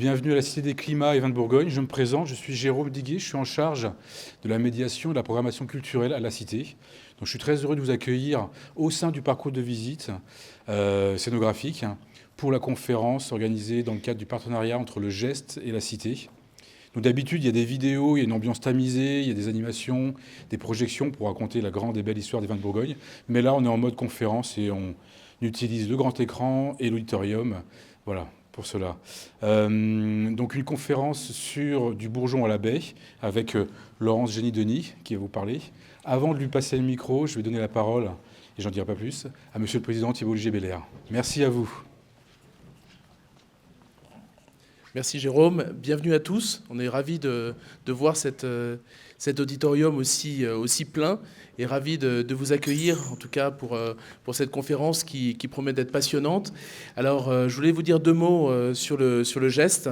Bienvenue à la Cité des Climats et Vins de Bourgogne. Je me présente, je suis Jérôme Diguet, je suis en charge de la médiation et de la programmation culturelle à la Cité. Donc, je suis très heureux de vous accueillir au sein du parcours de visite scénographique pour la conférence organisée dans le cadre du partenariat entre le Geste et la Cité. Donc, d'habitude, il y a des vidéos, il y a une ambiance tamisée, il y a des animations, des projections pour raconter la grande et belle histoire des vins de Bourgogne. Mais là, on est en mode conférence et on utilise le grand écran et l'auditorium. Voilà, pour cela. Donc une conférence sur du bourgeon à la baie avec Laurence Génie-Denis qui va vous parler. Avant de lui passer le micro, je vais donner la parole, et j'en dirai pas plus, à Monsieur le Président Thibault Léger-Belair. Merci à vous. Merci Jérôme, bienvenue à tous. On est ravis de voir cet auditorium aussi plein et ravis de vous accueillir, en tout cas pour cette conférence qui promet d'être passionnante. Alors, je voulais vous dire deux mots sur le Geste,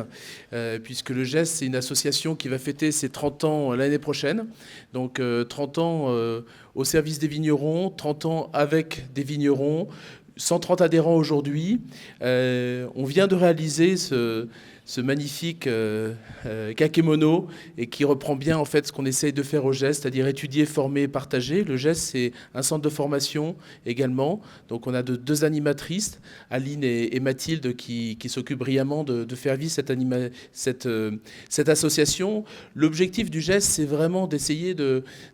puisque le Geste, c'est une association qui va fêter ses 30 ans l'année prochaine. Donc, 30 ans au service des vignerons, 30 ans avec des vignerons, 130 adhérents aujourd'hui. On vient de réaliser ce magnifique kakémono et qui reprend bien en fait ce qu'on essaye de faire au Geste, c'est-à-dire étudier, former, partager. Le Geste, c'est un centre de formation également. Donc on a deux animatrices, Aline et Mathilde, qui s'occupent brillamment de faire vivre cette association. L'objectif du Geste, c'est vraiment d'essayer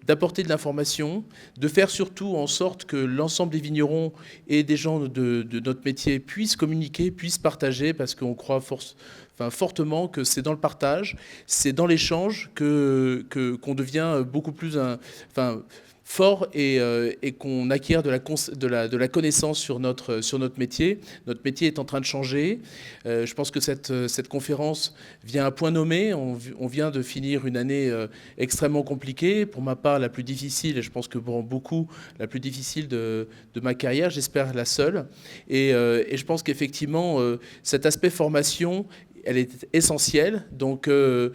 d'apporter de l'information, de faire surtout en sorte que l'ensemble des vignerons et des gens de notre métier puissent communiquer, puissent partager, parce qu'on croit fortement que c'est dans le partage, c'est dans l'échange qu'on devient beaucoup plus fort et qu'on acquiert de la connaissance sur notre métier. Notre métier est en train de changer. Je pense que cette conférence vient à point nommé. On vient de finir une année extrêmement compliquée. Pour ma part, la plus difficile, et je pense que pour beaucoup, la plus difficile de ma carrière, j'espère la seule. Et je pense qu'effectivement, cet aspect formation, elle est essentielle. Donc, on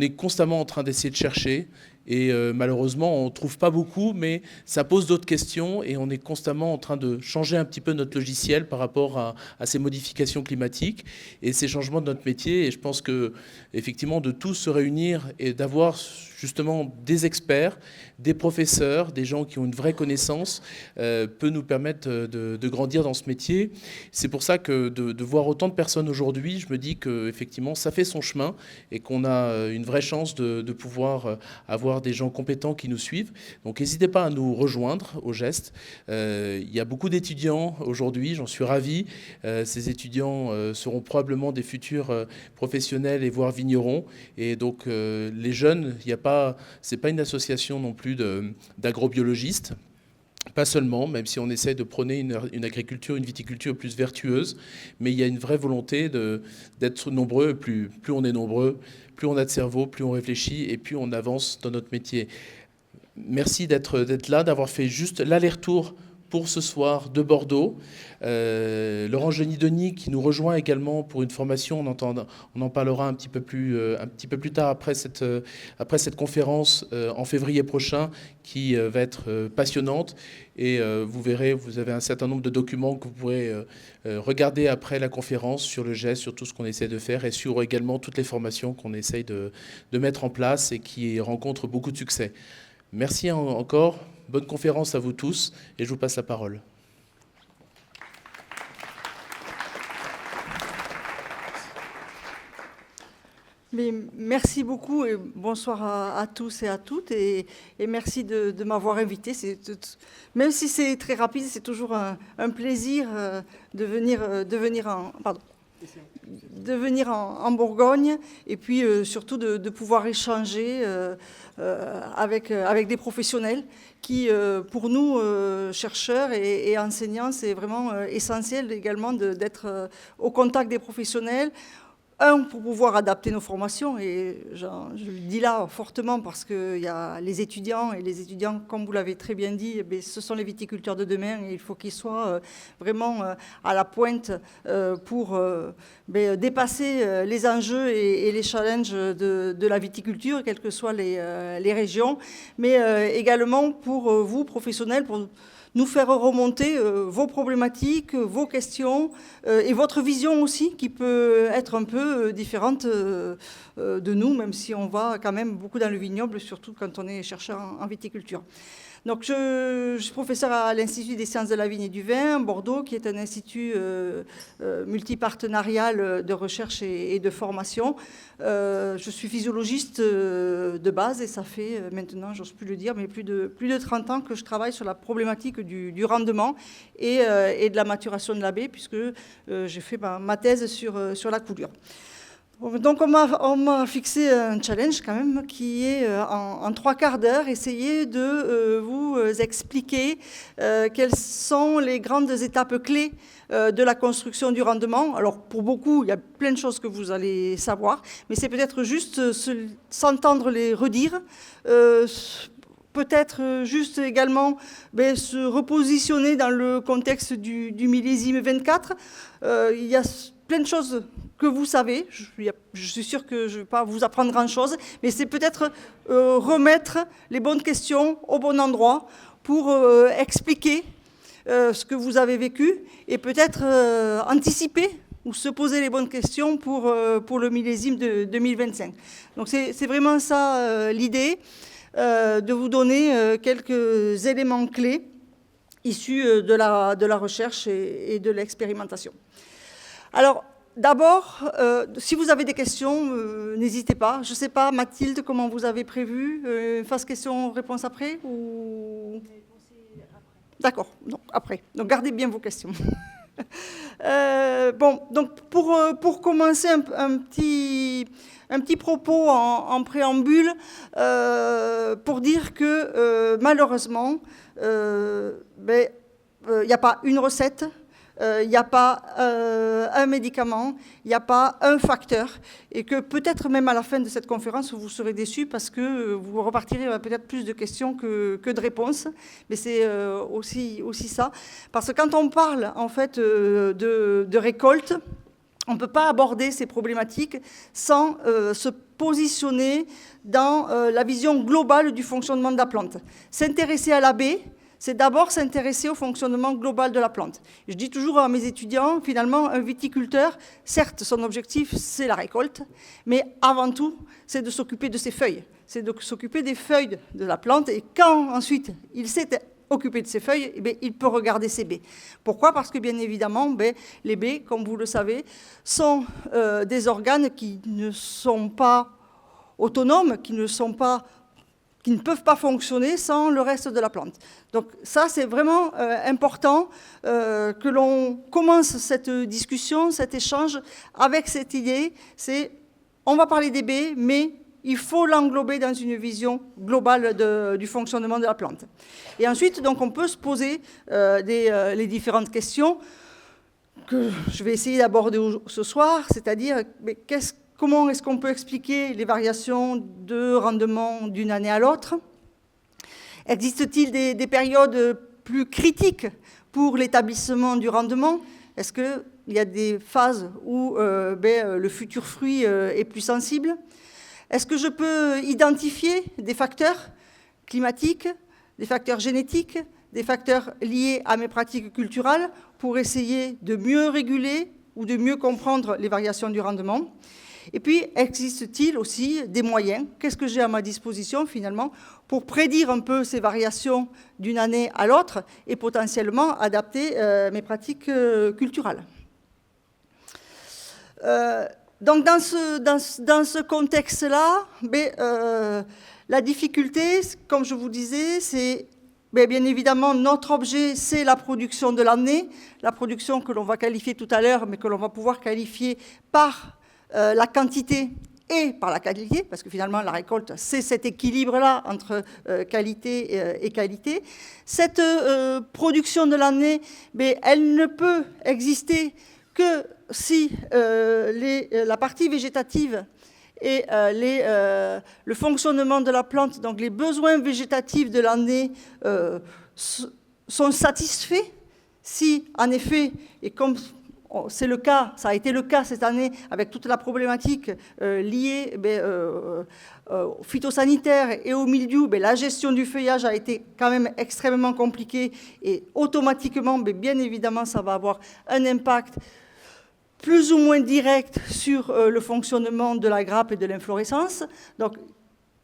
est constamment en train d'essayer de chercher. Et malheureusement, on ne trouve pas beaucoup, mais ça pose d'autres questions et on est constamment en train de changer un petit peu notre logiciel par rapport à ces modifications climatiques et ces changements de notre métier. Et je pense que, effectivement, de tous se réunir et d'avoir justement des experts, des professeurs, des gens qui ont une vraie connaissance, peut nous permettre de grandir dans ce métier. C'est pour ça que de voir autant de personnes aujourd'hui, je me dis qu'effectivement, ça fait son chemin et qu'on a une vraie chance de pouvoir avoir des gens compétents qui nous suivent. Donc n'hésitez pas à nous rejoindre au Geste. Il y a beaucoup d'étudiants aujourd'hui, j'en suis ravi. Ces étudiants seront probablement des futurs professionnels et voire vignerons. Et donc les jeunes, c'est pas une association non plus d'agrobiologistes. Pas seulement, même si on essaie de prôner une agriculture, une viticulture plus vertueuse, mais il y a une vraie volonté d'être nombreux. Plus on est nombreux, plus on a de cerveau, plus on réfléchit et plus on avance dans notre métier. Merci d'être là, d'avoir fait juste l'aller-retour pour ce soir de Bordeaux. Laurent Génie-Denis qui nous rejoint également pour une formation, on en parlera un petit peu plus tard après cette conférence en février prochain qui va être passionnante et vous verrez, vous avez un certain nombre de documents que vous pourrez regarder après la conférence sur le Geste, sur tout ce qu'on essaie de faire et sur également toutes les formations qu'on essaye de mettre en place et qui rencontrent beaucoup de succès. Merci encore. Bonne conférence à vous tous et je vous passe la parole. Mais merci beaucoup et bonsoir à tous et à toutes et merci de m'avoir invité. Même si c'est très rapide, c'est toujours un plaisir de venir en Bourgogne et puis surtout de pouvoir échanger avec des professionnels qui, pour nous, chercheurs et enseignants, c'est vraiment essentiel également d'être au contact des professionnels. Pour pouvoir adapter nos formations, et je le dis là fortement parce qu'il y a les étudiants, et les étudiants, comme vous l'avez très bien dit, ce sont les viticulteurs de demain, et il faut qu'ils soient vraiment à la pointe pour dépasser les enjeux et les challenges de la viticulture, quelles que soient les régions, mais également pour vous, professionnels, pour nous faire remonter vos problématiques, vos questions et votre vision aussi, qui peut être un peu différente de nous, même si on va quand même beaucoup dans le vignoble, surtout quand on est chercheur en viticulture. Donc, je suis professeur à l'Institut des sciences de la vigne et du vin, Bordeaux, qui est un institut multipartenarial de recherche et de formation. Je suis physiologiste de base et ça fait maintenant, j'ose plus le dire, mais plus de 30 ans que je travaille sur la problématique du rendement et de la maturation de la baie, puisque j'ai fait ma thèse sur la coulure. Donc on m'a fixé un challenge quand même qui est en 3/4 d'heure essayer de vous expliquer quelles sont les grandes étapes clés de la construction du rendement. Alors pour beaucoup, il y a plein de choses que vous allez savoir, mais c'est peut-être juste s'entendre les redire, peut-être juste également se repositionner dans le contexte du millésime 24. Il y a plein de choses que vous savez, je suis sûre que je ne vais pas vous apprendre grand-chose, mais c'est peut-être remettre les bonnes questions au bon endroit pour expliquer ce que vous avez vécu et peut-être anticiper ou se poser les bonnes questions pour le millésime de 2025. Donc c'est vraiment ça l'idée, de vous donner quelques éléments clés issus de la recherche et de l'expérimentation. Alors, d'abord, si vous avez des questions, n'hésitez pas. Je ne sais pas, Mathilde, comment vous avez prévu phase questions-réponses après ou... D'accord, donc après. Donc, gardez bien vos questions. Bon, donc pour commencer, un petit propos en préambule pour dire que malheureusement, il n'y a pas une recette. Il n'y a pas un médicament, il n'y a pas un facteur, et que peut-être même à la fin de cette conférence, vous serez déçus parce que vous repartirez avec peut-être plus de questions que de réponses, mais c'est aussi ça. Parce que quand on parle en fait de récolte, on ne peut pas aborder ces problématiques sans se positionner dans la vision globale du fonctionnement de la plante. S'intéresser à la baie, c'est d'abord s'intéresser au fonctionnement global de la plante. Je dis toujours à mes étudiants, finalement, un viticulteur, certes, son objectif, c'est la récolte, mais avant tout, c'est de s'occuper de ses feuilles. C'est de s'occuper des feuilles de la plante, et quand ensuite il s'est occupé de ses feuilles, il peut regarder ses baies. Pourquoi ? Parce que, bien évidemment, les baies, comme vous le savez, sont des organes qui ne sont pas autonomes, qui ne peuvent pas fonctionner sans le reste de la plante. Donc ça, c'est vraiment important que l'on commence cette discussion, cet échange avec cette idée. C'est, on va parler des baies, mais il faut l'englober dans une vision globale du fonctionnement de la plante. Et ensuite, donc, on peut se poser les différentes questions que je vais essayer d'aborder ce soir, c'est-à-dire comment est-ce qu'on peut expliquer les variations de rendement d'une année à l'autre ? Existe-t-il des périodes plus critiques pour l'établissement du rendement ? Est-ce qu'il y a des phases où le futur fruit est plus sensible ? Est-ce que je peux identifier des facteurs climatiques, des facteurs génétiques, des facteurs liés à mes pratiques culturales pour essayer de mieux réguler ou de mieux comprendre les variations du rendement ? Et puis, existe-t-il aussi des moyens ? Qu'est-ce que j'ai à ma disposition, finalement, pour prédire un peu ces variations d'une année à l'autre et potentiellement adapter mes pratiques culturelles ? Donc, dans ce contexte-là, la difficulté, comme je vous disais, c'est bien évidemment, notre objet, c'est la production de l'année, la production que l'on va qualifier tout à l'heure, mais que l'on va pouvoir qualifier par la quantité et par la qualité, parce que finalement la récolte, c'est cet équilibre-là entre qualité et qualité. Cette production de l'année, elle ne peut exister que si la partie végétative et le fonctionnement de la plante, donc les besoins végétatifs de l'année sont satisfaits, si en effet, et comme c'est le cas, ça a été le cas cette année avec toute la problématique liée aux phytosanitaires et au mildiou. La gestion du feuillage a été quand même extrêmement compliquée et automatiquement, bien évidemment, ça va avoir un impact plus ou moins direct sur le fonctionnement de la grappe et de l'inflorescence. Donc,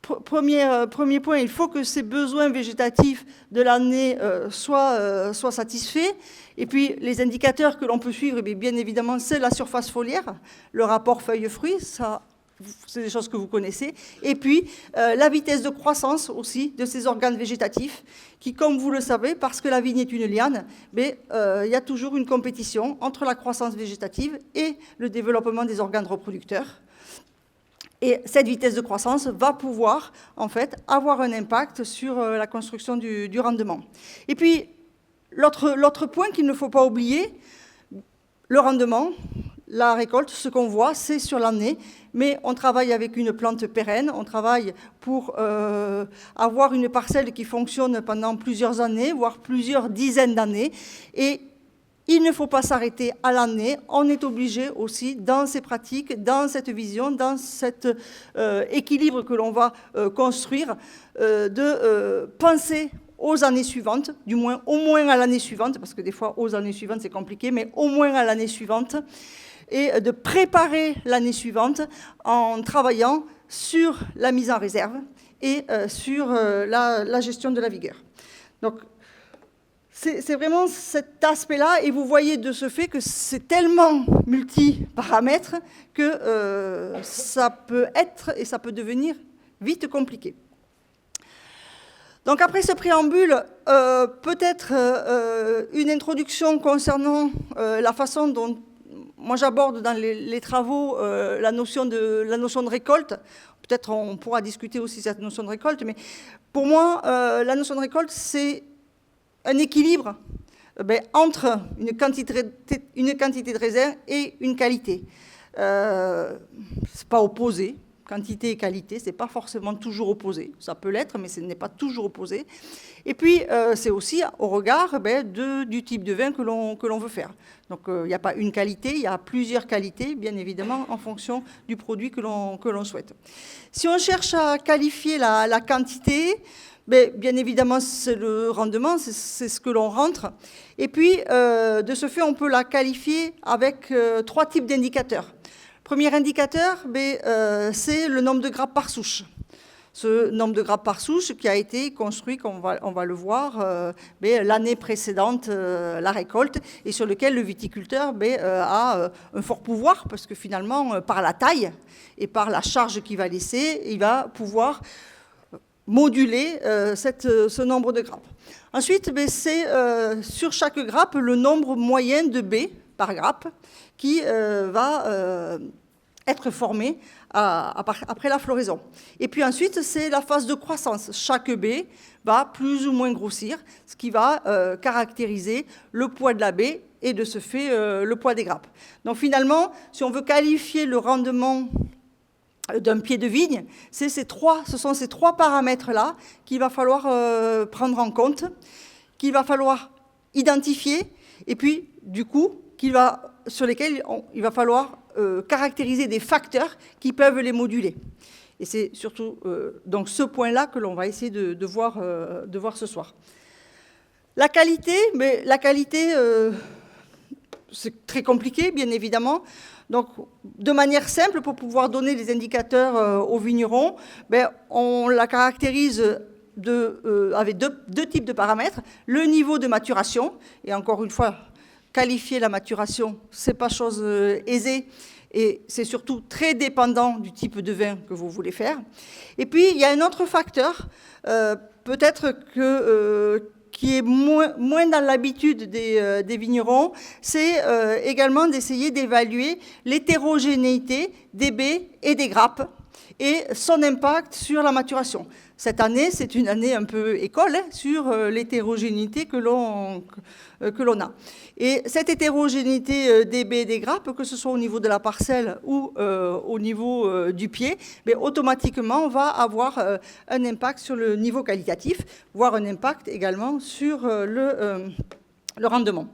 premier point, il faut que ces besoins végétatifs de l'année soient satisfaits. Et puis, les indicateurs que l'on peut suivre, bien évidemment, c'est la surface foliaire, le rapport feuilles-fruits, ça, c'est des choses que vous connaissez. Et puis, la vitesse de croissance aussi de ces organes végétatifs, qui, comme vous le savez, parce que la vigne est une liane, il y a toujours une compétition entre la croissance végétative et le développement des organes reproducteurs. Et cette vitesse de croissance va pouvoir, en fait, avoir un impact sur la construction du rendement. Et puis, l'autre point qu'il ne faut pas oublier, le rendement, la récolte, ce qu'on voit, c'est sur l'année, mais on travaille avec une plante pérenne, on travaille pour avoir une parcelle qui fonctionne pendant plusieurs années, voire plusieurs dizaines d'années, et il ne faut pas s'arrêter à l'année, on est obligé aussi, dans ces pratiques, dans cette vision, dans cet équilibre que l'on va construire, de penser aux années suivantes, du moins au moins à l'année suivante, parce que des fois aux années suivantes c'est compliqué, mais au moins à l'année suivante, et de préparer l'année suivante en travaillant sur la mise en réserve et sur la gestion de la vigueur. Donc, c'est vraiment cet aspect-là, et vous voyez de ce fait que c'est tellement multi-paramètres que ça peut être et ça peut devenir vite compliqué. Donc après ce préambule, peut-être une introduction concernant la façon dont moi j'aborde dans les travaux la notion de récolte. Peut-être on pourra discuter aussi cette notion de récolte, mais pour moi, la notion de récolte, c'est un équilibre entre une quantité de réserve et une qualité. Ce n'est pas opposé. Quantité et qualité, ce n'est pas forcément toujours opposé. Ça peut l'être, mais ce n'est pas toujours opposé. Et puis, c'est aussi au regard du type de vin que l'on veut faire. Donc, il n'y a pas une qualité, il y a plusieurs qualités, bien évidemment, en fonction du produit que l'on souhaite. Si on cherche à qualifier la quantité, bien évidemment, c'est le rendement, c'est ce que l'on rentre. Et puis, de ce fait, on peut la qualifier avec 3 types d'indicateurs. Premier indicateur, c'est le nombre de grappes par souche. Ce nombre de grappes par souche qui a été construit, comme on va le voir, l'année précédente la récolte, et sur lequel le viticulteur a un fort pouvoir, parce que finalement, par la taille et par la charge qu'il va laisser, il va pouvoir moduler ce nombre de grappes. Ensuite, c'est sur chaque grappe le nombre moyen de baies par grappe qui va être formé après la floraison. Et puis ensuite, c'est la phase de croissance. Chaque baie va plus ou moins grossir, ce qui va caractériser le poids de la baie et de ce fait le poids des grappes. Donc finalement, si on veut qualifier le rendement d'un pied de vigne, ce sont ces 3 paramètres-là qu'il va falloir prendre en compte, qu'il va falloir identifier, et puis du coup, sur lesquels il va falloir caractériser des facteurs qui peuvent les moduler. Et c'est surtout donc ce point-là que l'on va essayer de voir ce soir. La qualité, c'est très compliqué, bien évidemment. Donc, de manière simple, pour pouvoir donner des indicateurs aux vignerons, on la caractérise avec deux types de paramètres. Le niveau de maturation, et encore une fois, qualifier la maturation, ce n'est pas chose aisée, et c'est surtout très dépendant du type de vin que vous voulez faire. Et puis, il y a un autre facteur, peut-être qui est moins dans l'habitude des vignerons, c'est également d'essayer d'évaluer l'hétérogénéité des baies et des grappes et son impact sur la maturation. Cette année, c'est une année un peu école sur l'hétérogénéité que l'on a. Et cette hétérogénéité des baies et des grappes, que ce soit au niveau de la parcelle ou au niveau du pied, automatiquement va avoir un impact sur le niveau qualitatif, voire un impact également sur le rendement.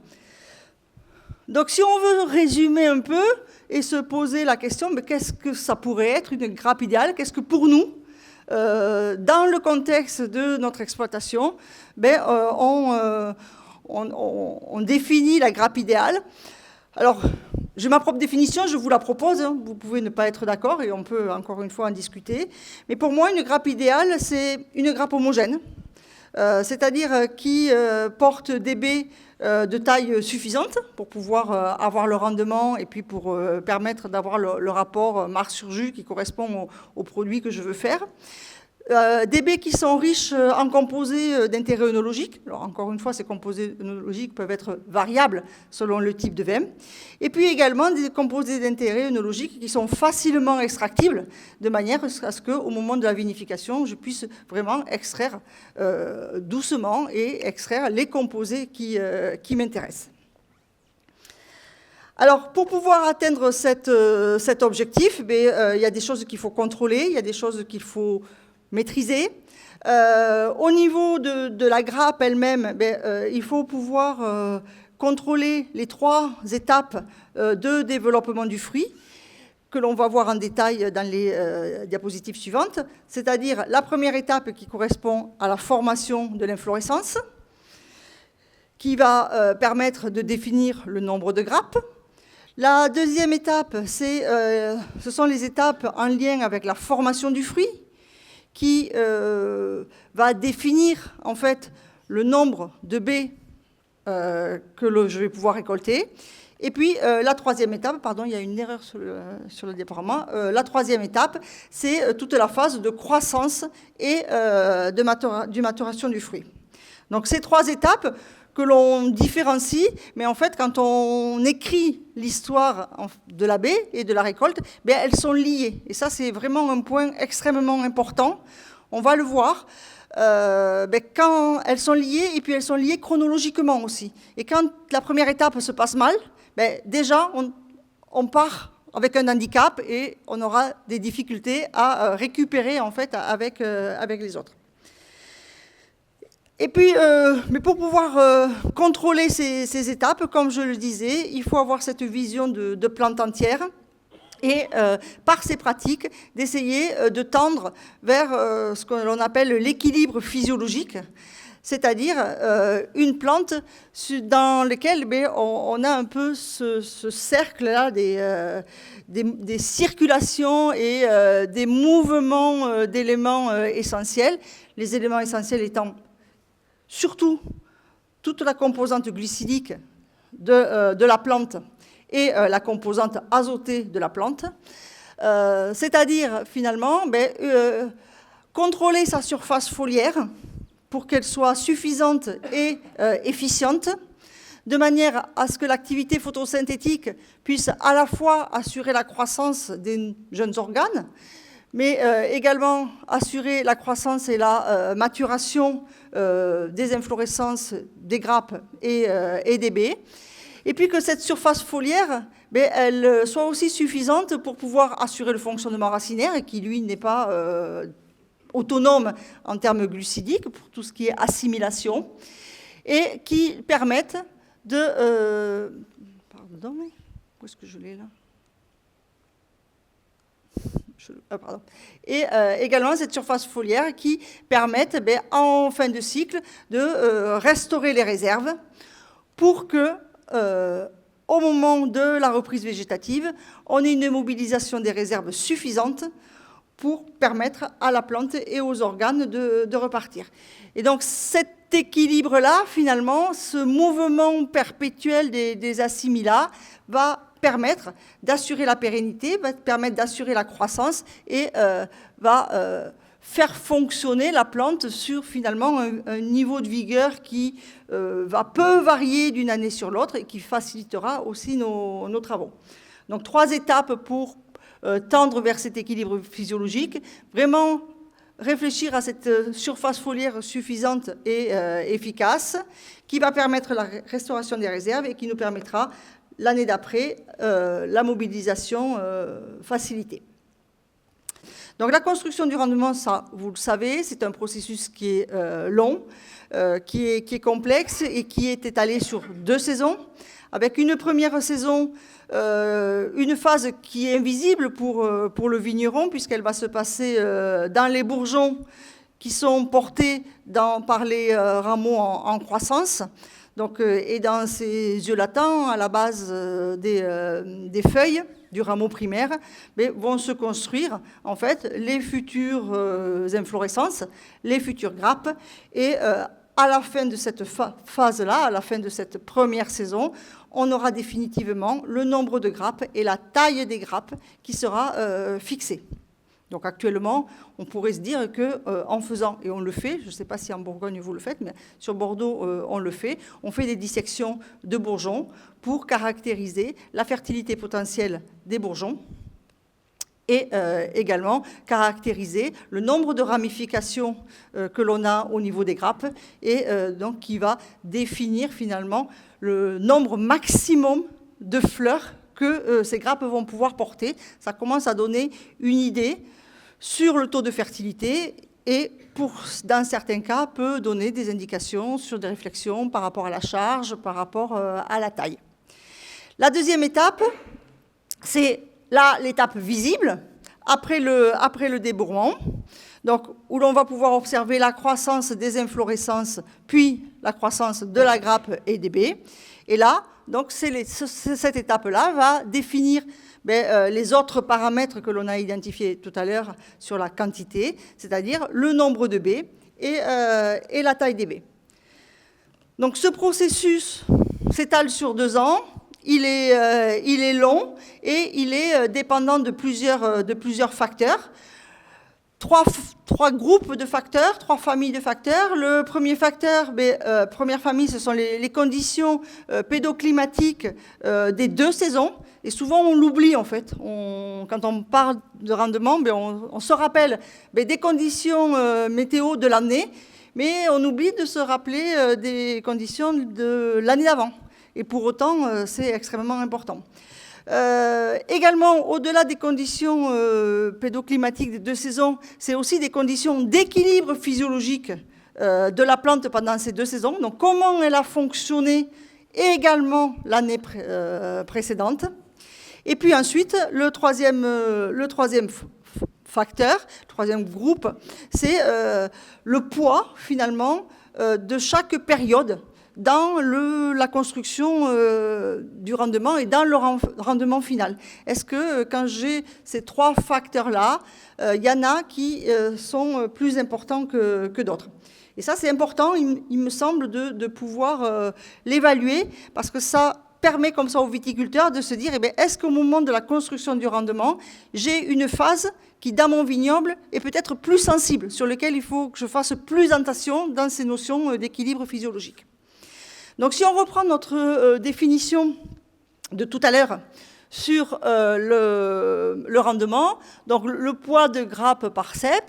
Donc si on veut résumer un peu et se poser la question, mais qu'est-ce que ça pourrait être une grappe idéale? Qu'est-ce que pour nous, dans le contexte de notre exploitation, on définit la grappe idéale. Alors, j'ai ma propre définition, je vous la propose, hein. Vous pouvez ne pas être d'accord et on peut encore une fois en discuter. Mais pour moi, une grappe idéale, c'est une grappe homogène, c'est-à-dire qui porte des baies de taille suffisante pour pouvoir avoir le rendement et puis pour permettre d'avoir le rapport marque sur jus qui correspond au produit que je veux faire. Des baies qui sont riches en composés d'intérêt œnologique. Alors, encore une fois, ces composés œnologiques peuvent être variables selon le type de vin. Et puis également des composés d'intérêt œnologique qui sont facilement extractibles, de manière à ce qu'au moment de la vinification, je puisse vraiment extraire doucement et extraire les composés qui m'intéressent. Alors, pour pouvoir atteindre cet objectif, il y a des choses qu'il faut contrôler, il y a des choses qu'il faut maîtriser. Au niveau de la grappe elle-même, il faut pouvoir contrôler les 3 étapes de développement du fruit que l'on va voir en détail dans les diapositives suivantes, c'est-à-dire la première étape qui correspond à la formation de l'inflorescence, qui va permettre de définir le nombre de grappes. La deuxième étape, ce sont les étapes en lien avec la formation du fruit, qui va définir en fait le nombre de baies que je vais pouvoir récolter. Et puis la troisième étape, pardon, il y a une erreur sur le diaporama, la troisième étape, c'est toute la phase de croissance et de maturation du fruit. Donc ces 3 étapes que l'on différencie, mais en fait quand on écrit l'histoire de la baie et de la récolte, elles sont liées. Et ça c'est vraiment un point extrêmement important. On va le voir quand elles sont liées, et puis elles sont liées chronologiquement aussi. Et quand la première étape se passe mal, déjà on part avec un handicap et on aura des difficultés à récupérer en fait avec les autres. Et puis, mais pour pouvoir contrôler ces étapes, comme je le disais, il faut avoir cette vision de plante entière et par ces pratiques, d'essayer de tendre vers ce que l'on appelle l'équilibre physiologique, c'est-à-dire une plante dans laquelle on a un peu ce cercle-là des circulations et des mouvements d'éléments essentiels, les éléments essentiels étant surtout toute la composante glucidique de la plante et la composante azotée de la plante, c'est-à-dire finalement contrôler sa surface foliaire pour qu'elle soit suffisante et efficiente, de manière à ce que l'activité photosynthétique puisse à la fois assurer la croissance des jeunes organes, mais également assurer la croissance et la maturation des inflorescences, des grappes et des baies, et puis que cette surface foliaire, elle soit aussi suffisante pour pouvoir assurer le fonctionnement racinaire, et qui, lui, n'est pas autonome en termes glucidiques, pour tout ce qui est assimilation, et qui permettent de... pardon, où est-ce que je l'ai là ? Et également cette surface foliaire qui permettent en fin de cycle de restaurer les réserves pour que au moment de la reprise végétative, on ait une mobilisation des réserves suffisante pour permettre à la plante et aux organes de repartir. Et donc cet équilibre-là, finalement, ce mouvement perpétuel des assimilats va permettre d'assurer la pérennité, va permettre d'assurer la croissance et va faire fonctionner la plante sur finalement un niveau de vigueur qui peut varier d'une année sur l'autre et qui facilitera aussi nos travaux. Donc 3 étapes pour tendre vers cet équilibre physiologique, vraiment réfléchir à cette surface foliaire suffisante et efficace qui va permettre la restauration des réserves et qui nous permettra l'année d'après la mobilisation facilitée. Donc la construction du rendement, ça, vous le savez, c'est un processus qui est long, qui est complexe et qui est étalé sur 2 saisons, avec une première saison, une phase qui est invisible pour le vigneron, puisqu'elle va se passer dans les bourgeons qui sont portés par les rameaux en croissance. Donc, et dans ces yeux latents, à la base des feuilles du rameau primaire, vont se construire en fait les futures inflorescences, les futures grappes. Et à la fin de cette phase-là, à la fin de cette première saison, on aura définitivement le nombre de grappes et la taille des grappes qui sera fixée. Donc actuellement, on pourrait se dire qu'en faisant, et on le fait, je ne sais pas si en Bourgogne vous le faites, mais sur Bordeaux, on le fait, on fait des dissections de bourgeons pour caractériser la fertilité potentielle des bourgeons et également caractériser le nombre de ramifications que l'on a au niveau des grappes et donc qui va définir finalement le nombre maximum de fleurs que ces grappes vont pouvoir porter. Ça commence à donner une idée sur le taux de fertilité et, dans certains cas, peut donner des indications sur des réflexions par rapport à la charge, par rapport à la taille. La deuxième étape, c'est là l'étape visible, après le débourrement, donc, où l'on va pouvoir observer la croissance des inflorescences, puis la croissance de la grappe et des baies. Et là, donc, cette étape-là va définir les autres paramètres que l'on a identifiés tout à l'heure sur la quantité, c'est-à-dire le nombre de baies et la taille des baies. Donc ce processus s'étale sur 2 ans, il est long et il est dépendant de plusieurs facteurs. Trois groupes de facteurs, 3 familles de facteurs. Le premier facteur, première famille, ce sont les conditions pédoclimatiques des 2 saisons. Et souvent, on l'oublie, en fait. Quand on parle de rendement, on se rappelle des conditions météo de l'année, mais on oublie de se rappeler des conditions de l'année d'avant. Et pour autant, c'est extrêmement important. Également, au-delà des conditions pédoclimatiques des 2 saisons, c'est aussi des conditions d'équilibre physiologique de la plante pendant ces 2 saisons. Donc, comment elle a fonctionné également l'année précédente. Et puis ensuite, le troisième facteur, le troisième groupe, c'est le poids, finalement, de chaque période dans la construction du rendement et dans le rendement final. Est-ce que quand j'ai ces 3 facteurs-là, il y en a qui sont plus importants que d'autres? Et ça, c'est important, il me semble, de pouvoir l'évaluer, parce que ça permet comme ça aux viticulteurs de se dire, est-ce qu'au moment de la construction du rendement, j'ai une phase qui, dans mon vignoble, est peut-être plus sensible, sur laquelle il faut que je fasse plus attention dans ces notions d'équilibre physiologique. Donc, si on reprend notre définition de tout à l'heure sur le rendement, donc le poids de grappes par cep,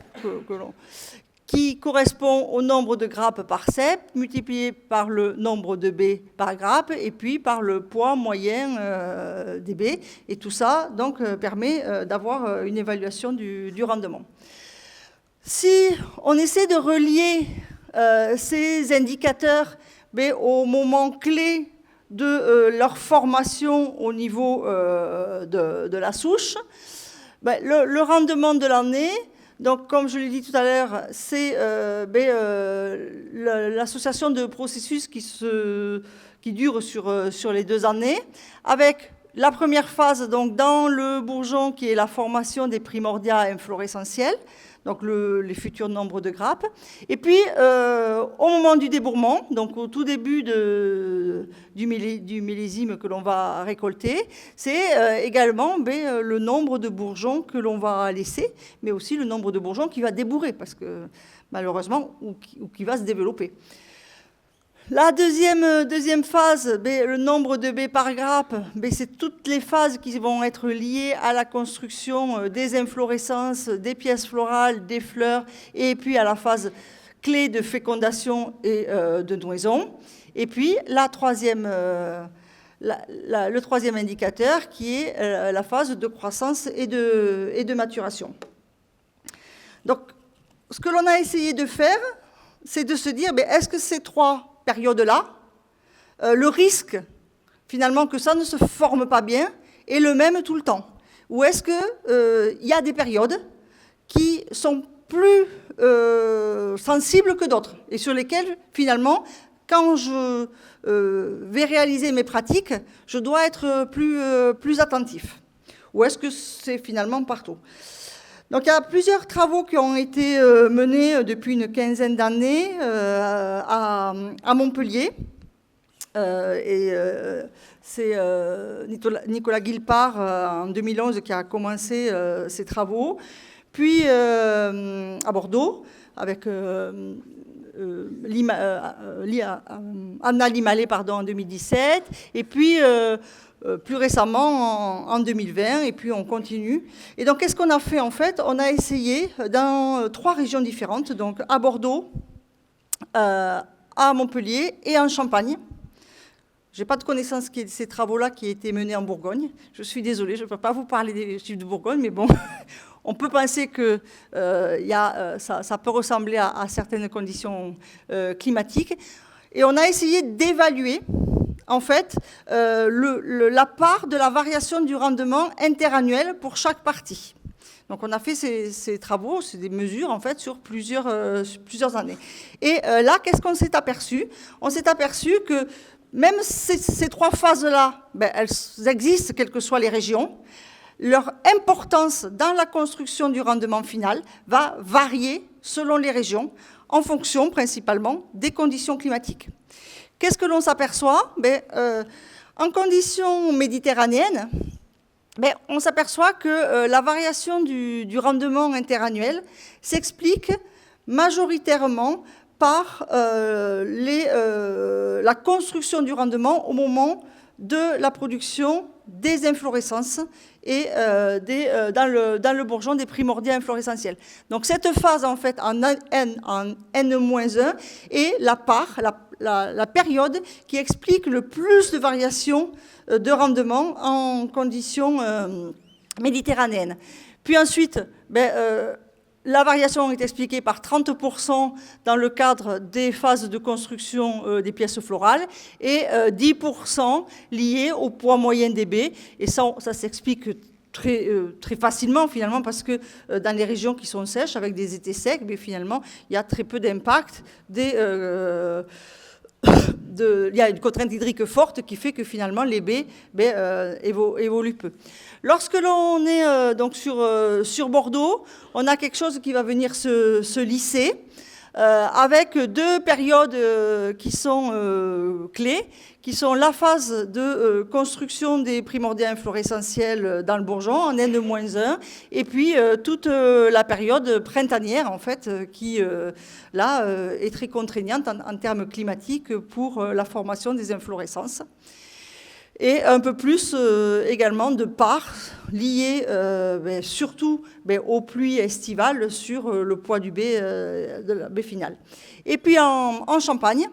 qui correspond au nombre de grappes par cep, multiplié par le nombre de baies par grappe, et puis par le poids moyen des baies. Et tout ça donc, permet d'avoir une évaluation du rendement. Si on essaie de relier ces indicateurs au moment clé de leur formation au niveau de la souche, le rendement de l'année, donc, comme je l'ai dit tout à l'heure, c'est l'association de processus qui dure sur les 2 années, avec la première phase donc, dans le bourgeon qui est la formation des primordia inflorescentiels, donc les futurs nombres de grappes. Et puis, au moment du débourrement, donc au tout début du millésime que l'on va récolter, c'est également le nombre de bourgeons que l'on va laisser, mais aussi le nombre de bourgeons qui va débourrer, parce que malheureusement, ou qui va se développer. La deuxième phase, le nombre de baies par grappe, c'est toutes les phases qui vont être liées à la construction des inflorescences, des pièces florales, des fleurs, et puis à la phase clé de fécondation et de noison. Et puis le troisième indicateur qui est la phase de croissance et de maturation. Donc, ce que l'on a essayé de faire, c'est de se dire, est-ce que ces 3 périodes-là, le risque, finalement, que ça ne se forme pas bien, est le même tout le temps? Ou est-ce qu'il y a des périodes qui sont plus sensibles que d'autres, et sur lesquelles, finalement, quand je vais réaliser mes pratiques, je dois être plus attentif? Ou est-ce que c'est finalement partout? Donc il y a plusieurs travaux qui ont été menés depuis une quinzaine d'années à Montpellier. C'est Nicolas Guilpart en 2011 qui a commencé ces travaux. Puis à Bordeaux, avec Anna Limalet en 2017. Et puis plus récemment en 2020, et puis on continue. Et donc, qu'est-ce qu'on a fait en fait? On a essayé dans 3 régions différentes, donc à Bordeaux, à Montpellier et en Champagne. Je n'ai pas de connaissance de ces travaux-là qui ont été menés en Bourgogne. Je suis désolée, je ne peux pas vous parler des chiffres de Bourgogne, mais bon, on peut penser que ça peut ressembler à certaines conditions climatiques. Et on a essayé d'évaluer en fait, la part de la variation du rendement interannuel pour chaque partie. Donc, on a fait ces travaux, c'est des mesures, en fait, sur plusieurs années. Et là, qu'est-ce qu'on s'est aperçu? On s'est aperçu que même ces 3 phases-là, elles existent, quelles que soient les régions. Leur importance dans la construction du rendement final va varier selon les régions, en fonction, principalement, des conditions climatiques. Qu'est-ce que l'on s'aperçoit? En conditions méditerranéennes, on s'aperçoit que la variation du rendement interannuel s'explique majoritairement par la construction du rendement au moment de la production des inflorescences et dans le bourgeon des primordiaux inflorescentiels. Donc cette phase en fait en N-1 est la période qui explique le plus de variations de rendement en conditions méditerranéennes. Puis ensuite, la variation est expliquée par 30% dans le cadre des phases de construction des pièces florales et 10% liés au poids moyen des baies. Et ça s'explique très facilement finalement parce que dans les régions qui sont sèches, avec des étés secs, finalement, il y a très peu d'impact il y a une contrainte hydrique forte qui fait que finalement les baies évoluent peu. Lorsque l'on est donc sur Bordeaux, on a quelque chose qui va venir se lisser avec 2 périodes qui sont clés, qui sont la phase de construction des primordiaux inflorescentiels dans le bourgeon en N-1, et puis toute la période printanière, en fait, qui, là, est très contraignante en termes climatiques pour la formation des inflorescences. Et un peu plus également de part liée surtout aux pluies estivales sur le poids du baie, de la baie finale. Et puis en Champagne,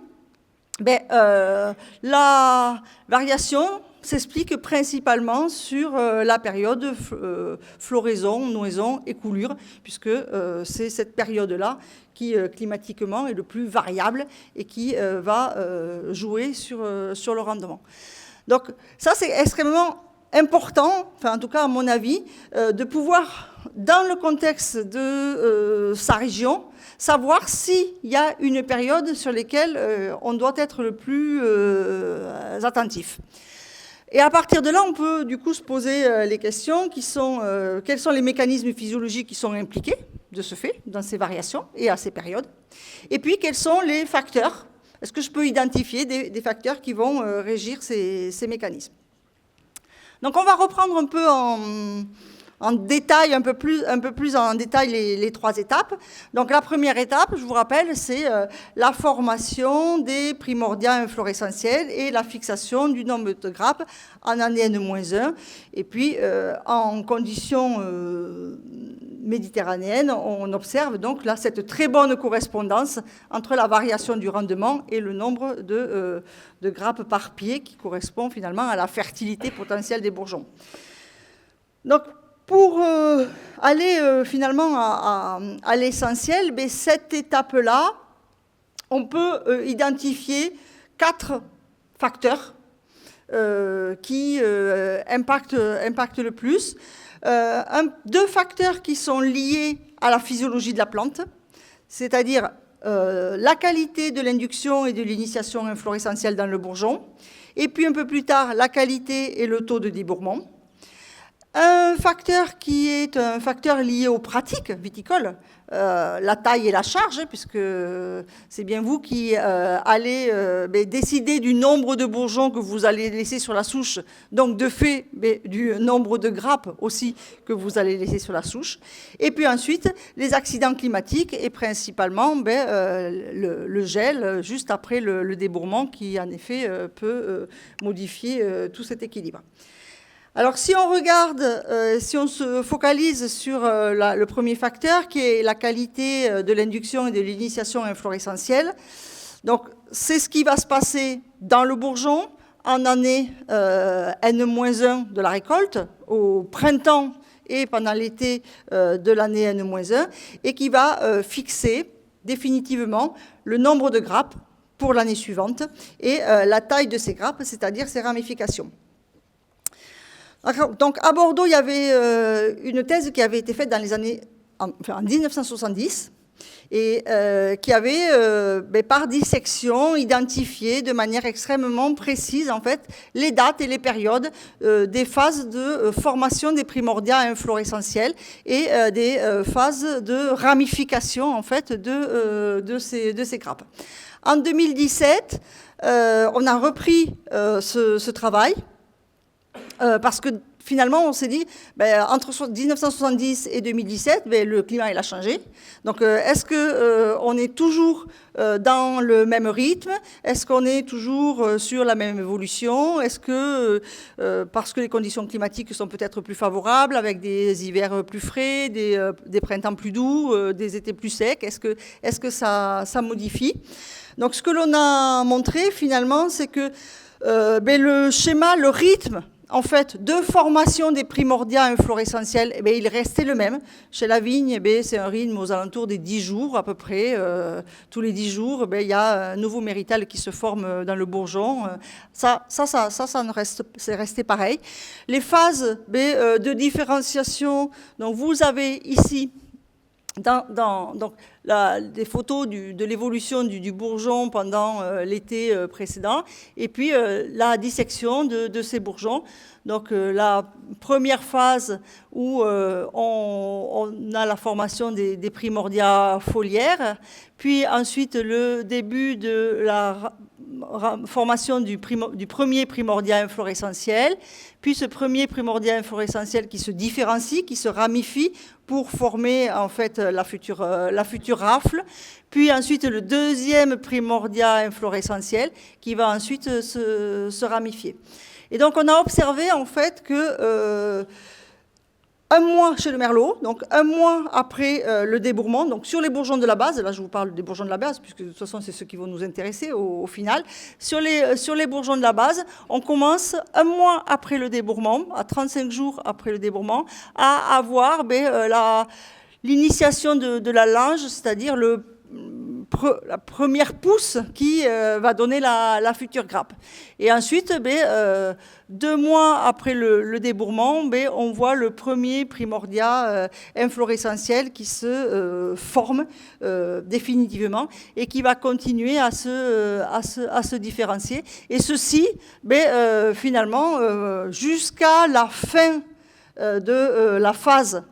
la variation s'explique principalement sur la période floraison, nouaison et coulure, puisque c'est cette période-là qui climatiquement est le plus variable et qui va jouer sur le rendement. Donc ça, c'est extrêmement important, enfin en tout cas à mon avis, de pouvoir, dans le contexte de sa région, savoir s'il y a une période sur laquelle on doit être le plus attentif. Et à partir de là, on peut du coup se poser les questions qui sont quels sont les mécanismes physiologiques qui sont impliqués de ce fait dans ces variations et à ces périodes, et puis quels sont les facteurs. Est-ce que je peux identifier des facteurs qui vont régir ces mécanismes? Donc on va reprendre un peu en détail, un peu plus en détail les 3 étapes. Donc la première étape, je vous rappelle, c'est la formation des primordiaux inflorescentiels et la fixation du nombre de grappes en année N-1. Et puis en conditions méditerranéennes, on observe donc là cette très bonne correspondance entre la variation du rendement et le nombre de grappes par pied qui correspond finalement à la fertilité potentielle des bourgeons. Donc, pour aller finalement à l'essentiel, cette étape-là, on peut identifier 4 facteurs qui impactent le plus. 2 facteurs qui sont liés à la physiologie de la plante, c'est-à-dire la qualité de l'induction et de l'initiation inflorescentielle dans le bourgeon, et puis un peu plus tard, la qualité et le taux de débourrement. Un facteur qui est un facteur lié aux pratiques viticoles, la taille et la charge, puisque c'est bien vous qui allez décider du nombre de bourgeons que vous allez laisser sur la souche, donc de fait du nombre de grappes aussi que vous allez laisser sur la souche. Et puis ensuite, les accidents climatiques et principalement le gel juste après le débourrement qui en effet peut modifier tout cet équilibre. Alors, si on regarde, si on se focalise sur le premier facteur, qui est la qualité de l'induction et de l'initiation inflorescentielle, donc c'est ce qui va se passer dans le bourgeon en année N-1 de la récolte, au printemps et pendant l'été de l'année N-1, et qui va fixer définitivement le nombre de grappes pour l'année suivante et la taille de ces grappes, c'est-à-dire ces ramifications. Donc à Bordeaux, il y avait une thèse qui avait été faite dans les années, en 1970 et qui avait, par dissection, identifié de manière extrêmement précise en fait, les dates et les périodes des phases de formation des primordia inflorescentiels et des phases de ramification en fait, de ces grappes. En 2017, on a repris ce travail. Parce que finalement, on s'est dit, entre 1970 et 2017, le climat il a changé. Donc, est-ce qu'on est toujours dans le même rythme? Est-ce qu'on est toujours sur la même évolution? Est-ce que, parce que les conditions climatiques sont peut-être plus favorables, avec des hivers plus frais, des printemps plus doux, des étés plus secs, est-ce que ça modifie? Donc, ce que l'on a montré, finalement, c'est que le schéma, le rythme, en fait, de formation des primordia inflorescentiels, il restait le même. Chez la vigne, c'est un rythme aux alentours des 10 jours à peu près. Tous les 10 jours, il y a un nouveau mérital qui se forme dans le bourgeon. Ça c'est resté pareil. Les phases de différenciation, donc vous avez ici donc, des photos de l'évolution du bourgeon pendant l'été précédent, et puis la dissection de ces bourgeons. Donc la première phase où on a la formation des primordia foliaires, puis ensuite le début de la formation du premier primordia inflorescentiel, puis ce premier primordia inflorescentiel qui se différencie, qui se ramifie pour former en fait la future rafle, puis ensuite le deuxième primordia inflorescentiel qui va ensuite se ramifier. Et donc on a observé en fait que un mois chez le merlot, donc un mois après le débourrement, donc sur les bourgeons de la base, là je vous parle des bourgeons de la base, puisque de toute façon c'est ceux qui vont nous intéresser au final, sur les bourgeons de la base, on commence un mois après le débourrement, à 35 jours après le débourrement, à avoir l'initiation de la lange, c'est-à-dire la première pousse qui va donner la future grappe. Et ensuite, 2 mois après le débourrement, on voit le premier primordia inflorescentiel qui se forme définitivement et qui va continuer à se différencier. Et ceci, finalement, jusqu'à la fin de la phase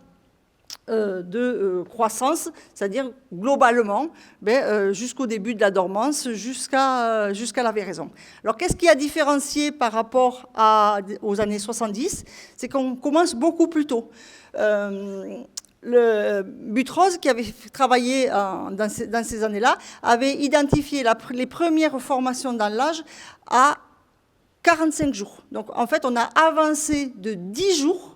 de croissance, c'est-à-dire globalement jusqu'au début de la dormance, jusqu'à la véraison. Alors qu'est-ce qui a différencié par rapport aux années 70? C'est qu'on commence beaucoup plus tôt. Le Buttrose, qui avait travaillé dans ces années-là, avait identifié les premières formations dans l'âge à 45 jours. Donc en fait, on a avancé de 10 jours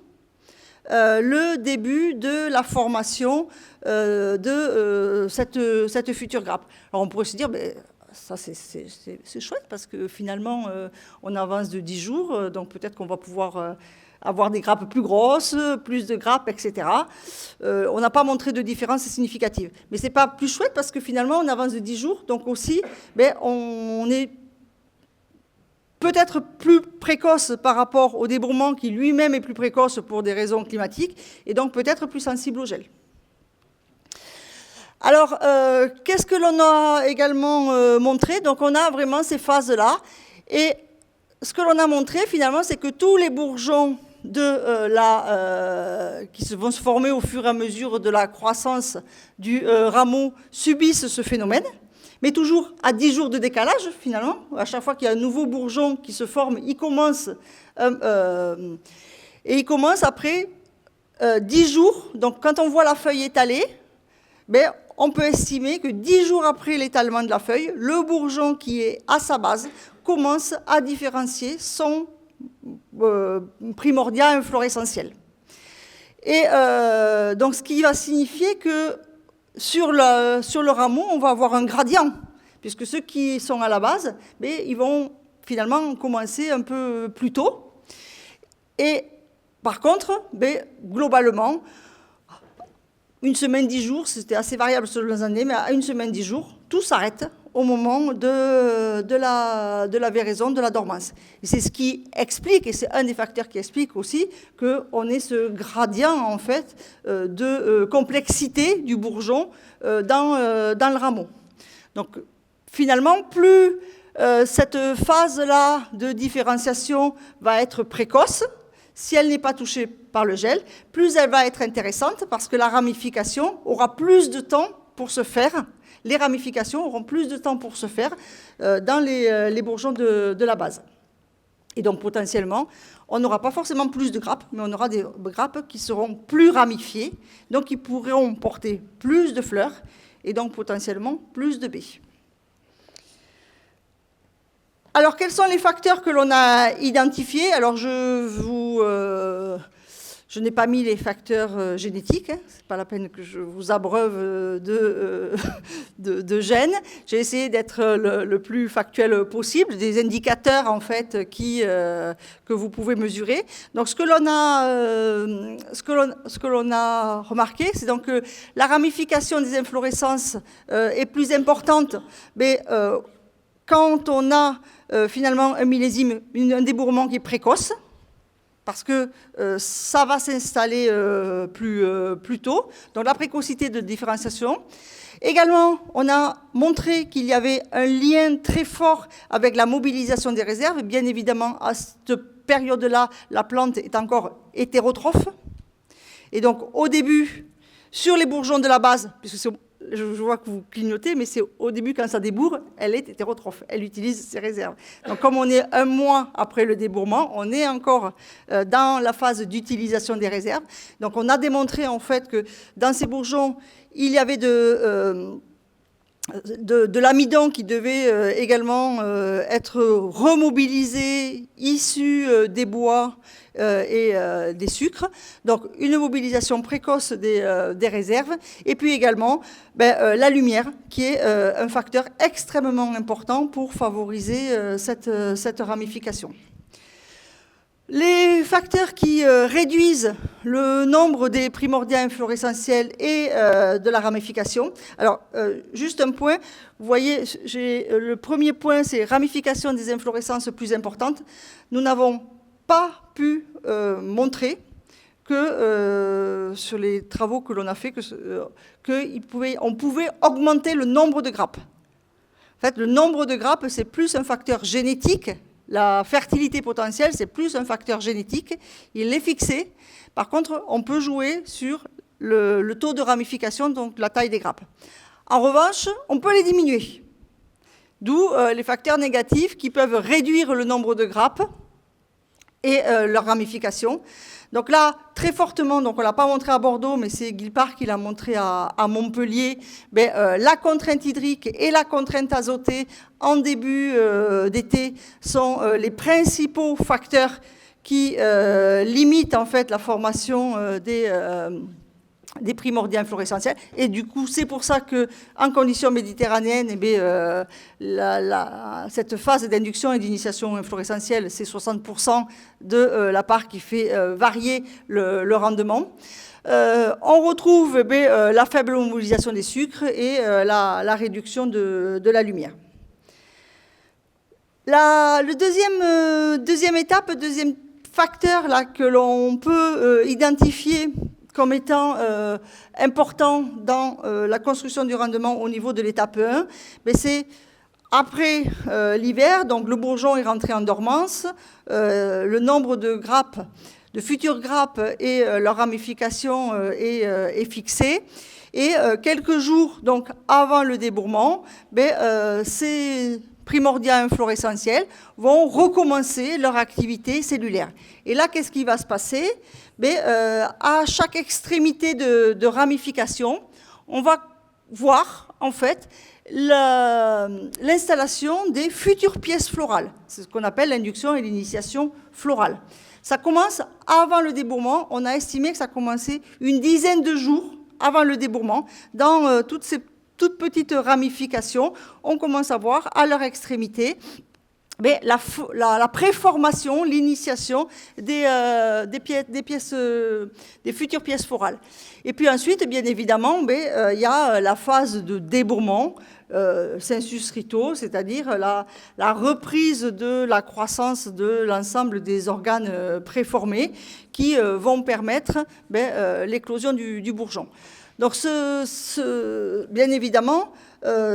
le début de la formation de cette future grappe. Alors on pourrait se dire, ça c'est chouette parce que finalement on avance de 10 jours, donc peut-être qu'on va pouvoir avoir des grappes plus grosses, plus de grappes, etc. On n'a pas montré de différence significative. Mais ce n'est pas plus chouette parce que finalement, on avance de 10 jours. Donc aussi, on est peut-être plus précoce par rapport au débourrement qui lui-même est plus précoce pour des raisons climatiques et donc peut-être plus sensible au gel. Alors, qu'est-ce que l'on a également montré? Donc, on a vraiment ces phases-là. Et ce que l'on a montré, finalement, c'est que tous les bourgeons qui vont se former au fur et à mesure de la croissance du rameau subissent ce phénomène, mais toujours à 10 jours de décalage, finalement. À chaque fois qu'il y a un nouveau bourgeon qui se forme, il commence après 10 jours. Donc, quand on voit la feuille étalée, on peut estimer que 10 jours après l'étalement de la feuille, le bourgeon qui est à sa base commence à différencier son primordia inflorescentiel. Et donc, ce qui va signifier que sur le rameau, on va avoir un gradient, puisque ceux qui sont à la base, ils vont finalement commencer un peu plus tôt. Et par contre, globalement, une semaine, 10 jours, c'était assez variable selon les années, mais à une semaine, 10 jours, tout s'arrête au moment de la véraison, de la dormance. Et c'est ce qui explique, et c'est un des facteurs qui explique aussi, qu'on ait ce gradient, en fait, de complexité du bourgeon dans le rameau. Donc, finalement, plus cette phase-là de différenciation va être précoce, si elle n'est pas touchée par le gel, plus elle va être intéressante parce que la ramification aura plus de temps pour se faire. Les ramifications auront plus de temps pour se faire dans les bourgeons de la base. Et donc, potentiellement, on n'aura pas forcément plus de grappes, mais on aura des grappes qui seront plus ramifiées, donc qui pourront porter plus de fleurs et donc potentiellement plus de baies. Alors, quels sont les facteurs que l'on a identifiés? Alors, je n'ai pas mis les facteurs génétiques, hein. Ce n'est pas la peine que je vous abreuve de gènes. J'ai essayé d'être le plus factuel possible, des indicateurs en fait que vous pouvez mesurer. Donc, ce que l'on a remarqué, c'est donc que la ramification des inflorescences est plus importante, mais quand on a finalement un millésime, un débourrement qui est précoce, parce que ça va s'installer plus tôt, donc la précocité de différenciation. Également, on a montré qu'il y avait un lien très fort avec la mobilisation des réserves. Bien évidemment, à cette période-là, la plante est encore hétérotrophe. Et donc, au début, sur les bourgeons de la base, puisque je vois que vous clignotez, mais c'est au début, quand ça débourre, elle est hétérotrophe, elle utilise ses réserves. Donc, comme on est un mois après le débourrement, on est encore dans la phase d'utilisation des réserves. Donc, on a démontré, en fait, que dans ces bourgeons, il y avait de l'amidon qui devait également être remobilisé, issu des bois et des sucres. Donc, une mobilisation précoce des réserves. Et puis également, la lumière, qui est un facteur extrêmement important pour favoriser cette ramification. Les facteurs qui réduisent le nombre des primordia inflorescentiels et de la ramification. Alors, juste un point, vous voyez, le premier point, c'est ramification des inflorescences plus importantes. Nous n'avons pas pu montrer que sur les travaux que l'on a fait, qu'on pouvait augmenter le nombre de grappes. En fait, le nombre de grappes, c'est plus un facteur génétique. La fertilité potentielle, c'est plus un facteur génétique. Il est fixé. Par contre, on peut jouer sur le taux de ramification, donc la taille des grappes. En revanche, on peut les diminuer. D'où les facteurs négatifs qui peuvent réduire le nombre de grappes et leur ramification. Donc là, très fortement, donc on ne l'a pas montré à Bordeaux, mais c'est Guilpart qui l'a montré à Montpellier, la contrainte hydrique et la contrainte azotée en début d'été sont les principaux facteurs qui limitent en fait la formation primordiaux inflorescentiels. Et du coup, c'est pour ça qu'en conditions méditerranéennes, cette phase d'induction et d'initiation inflorescentielle, c'est 60% de la part qui fait varier le rendement. On retrouve la faible mobilisation des sucres et la réduction de la lumière. Le deuxième étape, deuxième facteur là, que l'on peut identifier comme étant important dans la construction du rendement au niveau de l'étape 1, c'est après l'hiver, donc le bourgeon est rentré en dormance, le nombre de grappes, de futures grappes et leur ramification est fixé. Et quelques jours donc, avant le débourrement, ces primordiaux inflorescentiels vont recommencer leur activité cellulaire. Et là, qu'est-ce qui va se passer? À chaque extrémité de ramification, on va voir en fait l'installation des futures pièces florales. C'est ce qu'on appelle l'induction et l'initiation florale. Ça commence avant le débourrement. On a estimé que ça commençait une dizaine de jours avant le débourrement. Dans toutes ces toutes petites ramifications, on commence à voir à leur extrémité la préformation, l'initiation des futures pièces florales. Et puis ensuite, bien évidemment, il y a la phase de débourrement, sensus rito, c'est-à-dire la reprise de la croissance de l'ensemble des organes préformés qui vont permettre l'éclosion du bourgeon. Donc, bien évidemment,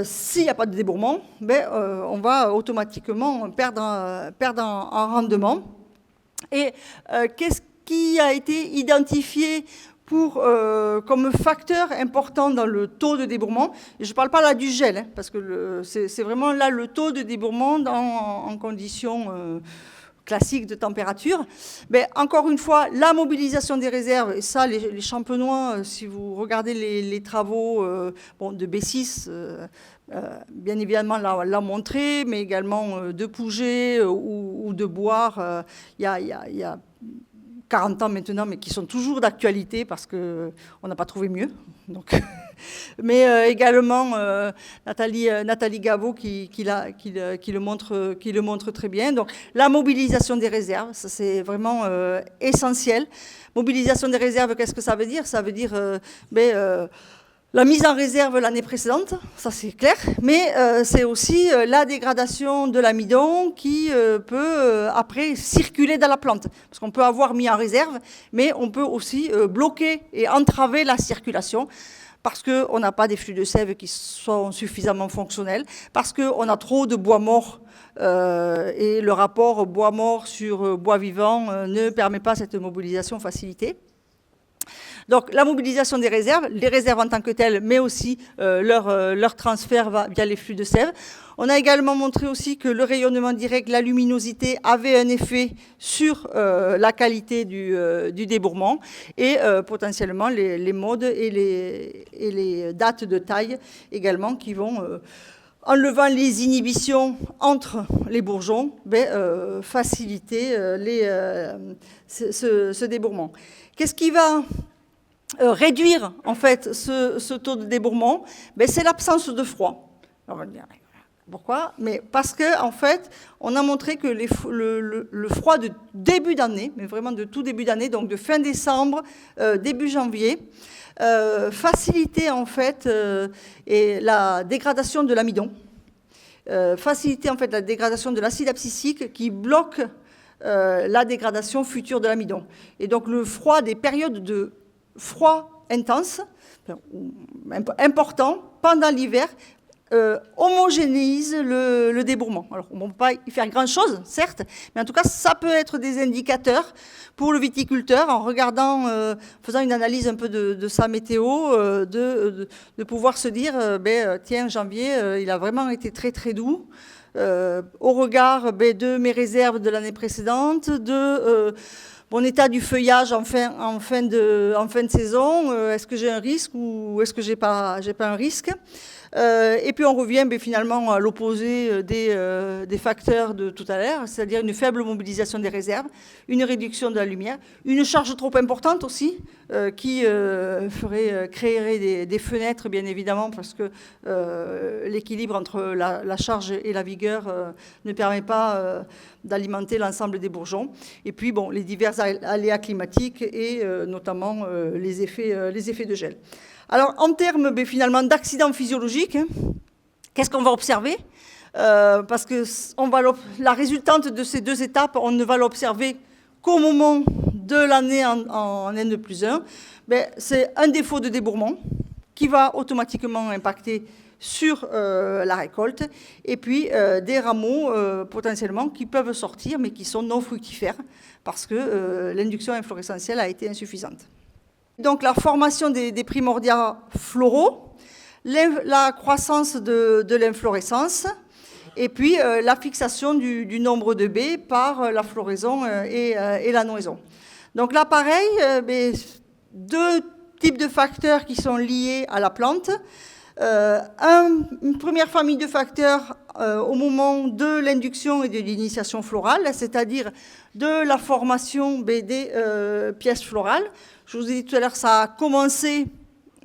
s'il n'y a pas de débourrement, on va automatiquement perdre en rendement. Et qu'est-ce qui a été identifié comme facteur important dans le taux de débourrement? Et je ne parle pas là du gel, parce que c'est vraiment là le taux de débourrement en conditions classique de température. Mais encore une fois, la mobilisation des réserves, et ça, les Champenois, si vous regardez les travaux de B6, bien évidemment l'a montré, mais également de Pouget ou de Boire, il y a 40 ans maintenant, mais qui sont toujours d'actualité parce qu'on n'a pas trouvé mieux. Donc, mais également Nathalie Gaveau qui le montre très bien. Donc la mobilisation des réserves, ça c'est vraiment essentiel. Mobilisation des réserves, qu'est-ce que ça veut dire? Ça veut dire la mise en réserve l'année précédente, ça c'est clair, mais c'est aussi la dégradation de l'amidon qui peut après circuler dans la plante. Parce qu'on peut avoir mis en réserve, mais on peut aussi bloquer et entraver la circulation parce qu'on n'a pas des flux de sève qui sont suffisamment fonctionnels, parce qu'on a trop de bois mort et le rapport bois mort sur bois vivant ne permet pas cette mobilisation facilitée. Donc la mobilisation des réserves, les réserves en tant que telles, mais aussi leur transfert via les flux de sève. On a également montré aussi que le rayonnement direct, la luminosité avait un effet sur la qualité du débourrement et potentiellement les modes et les dates de taille également qui vont, en levant les inhibitions entre les bourgeons, faciliter ce débourement. Qu'est-ce qui va réduire en fait ce taux de débourement? C'est l'absence de froid. Alors, on va dire, pourquoi? Mais parce que en fait, on a montré que le froid de début d'année, mais vraiment de tout début d'année, donc de fin décembre, début janvier, facilitait en fait et la dégradation de l'amidon, facilitait en fait la dégradation de l'acide abscisique qui bloque la dégradation future de l'amidon. Et donc le froid, des périodes de froid intense, important, pendant l'hiver, homogénéise le débourrement. Alors, on ne peut pas y faire grand-chose, certes, mais en tout cas, ça peut être des indicateurs pour le viticulteur, en regardant, faisant une analyse un peu de sa météo, de pouvoir se dire, tiens, janvier, il a vraiment été très, très doux, au regard de mes réserves de l'année précédente, mon état du feuillage en fin de saison, est-ce que j'ai un risque ou est-ce que j'ai pas un risque? Et puis on revient finalement à l'opposé des facteurs de tout à l'heure, c'est-à-dire une faible mobilisation des réserves, une réduction de la lumière, une charge trop importante aussi, qui créerait des fenêtres, bien évidemment, parce que l'équilibre entre la charge et la vigueur ne permet pas d'alimenter l'ensemble des bourgeons. Et puis, bon, les divers aléas climatiques et notamment les effets de gel. Alors, en termes finalement d'accidents physiologiques, qu'est-ce qu'on va observer parce que la résultante de ces deux étapes, on ne va l'observer qu'au moment de l'année en N+1, c'est un défaut de débourrement qui va automatiquement impacter sur la récolte, et puis des rameaux potentiellement qui peuvent sortir, mais qui sont non fructifères, parce que l'induction inflorescentielle a été insuffisante. Donc la formation des primordiats floraux, la croissance de l'inflorescence, et puis la fixation du nombre de baies par la floraison et la noison. Donc là, pareil, deux types de facteurs qui sont liés à la plante. Une première famille de facteurs au moment de l'induction et de l'initiation florale, c'est-à-dire de la formation des pièces florales. Je vous ai dit tout à l'heure, ça a commencé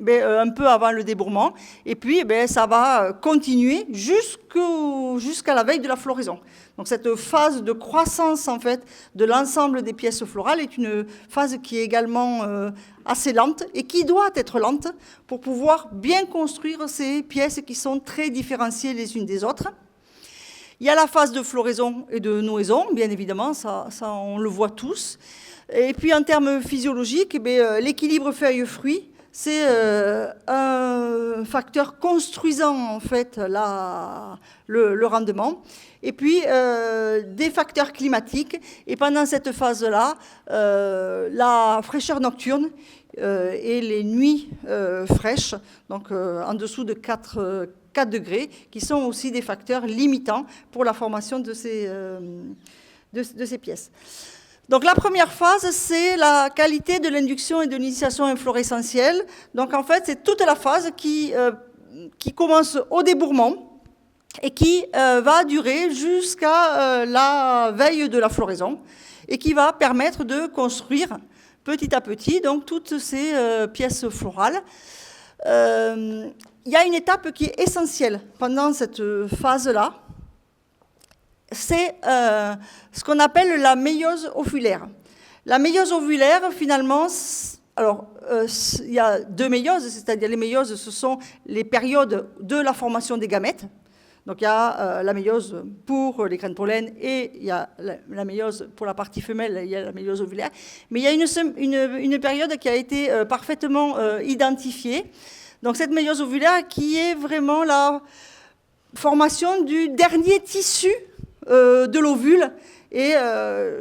un peu avant le débourrement, et puis ça va continuer jusqu'à la veille de la floraison. Donc cette phase de croissance en fait de l'ensemble des pièces florales est une phase qui est également assez lente et qui doit être lente pour pouvoir bien construire ces pièces qui sont très différenciées les unes des autres. Il y a la phase de floraison et de nouaison, bien évidemment, ça on le voit tous. Et puis en termes physiologiques, l'équilibre feuilles-fruits, c'est un facteur construisant en fait le rendement. Et puis des facteurs climatiques. Et pendant cette phase-là, la fraîcheur nocturne et les nuits fraîches, donc en dessous de 4 degrés, qui sont aussi des facteurs limitants pour la formation de ces pièces. Donc la première phase, c'est la qualité de l'induction et de l'initiation inflorescentielle. Donc en fait, c'est toute la phase qui commence au débourrement et qui va durer jusqu'à la veille de la floraison et qui va permettre de construire petit à petit donc, toutes ces pièces florales. Il y a une étape qui est essentielle pendant cette phase-là. C'est ce qu'on appelle la méiose ovulaire. La méiose ovulaire, finalement, alors il y a deux méioses, c'est-à-dire les méioses, ce sont les périodes de la formation des gamètes. Donc il y a la méiose pour les graines pollen et il y a la méiose pour la partie femelle, il y a la méiose ovulaire. Mais il y a une période qui a été parfaitement identifiée. Donc cette méiose ovulaire qui est vraiment la formation du dernier tissu de l'ovule. Et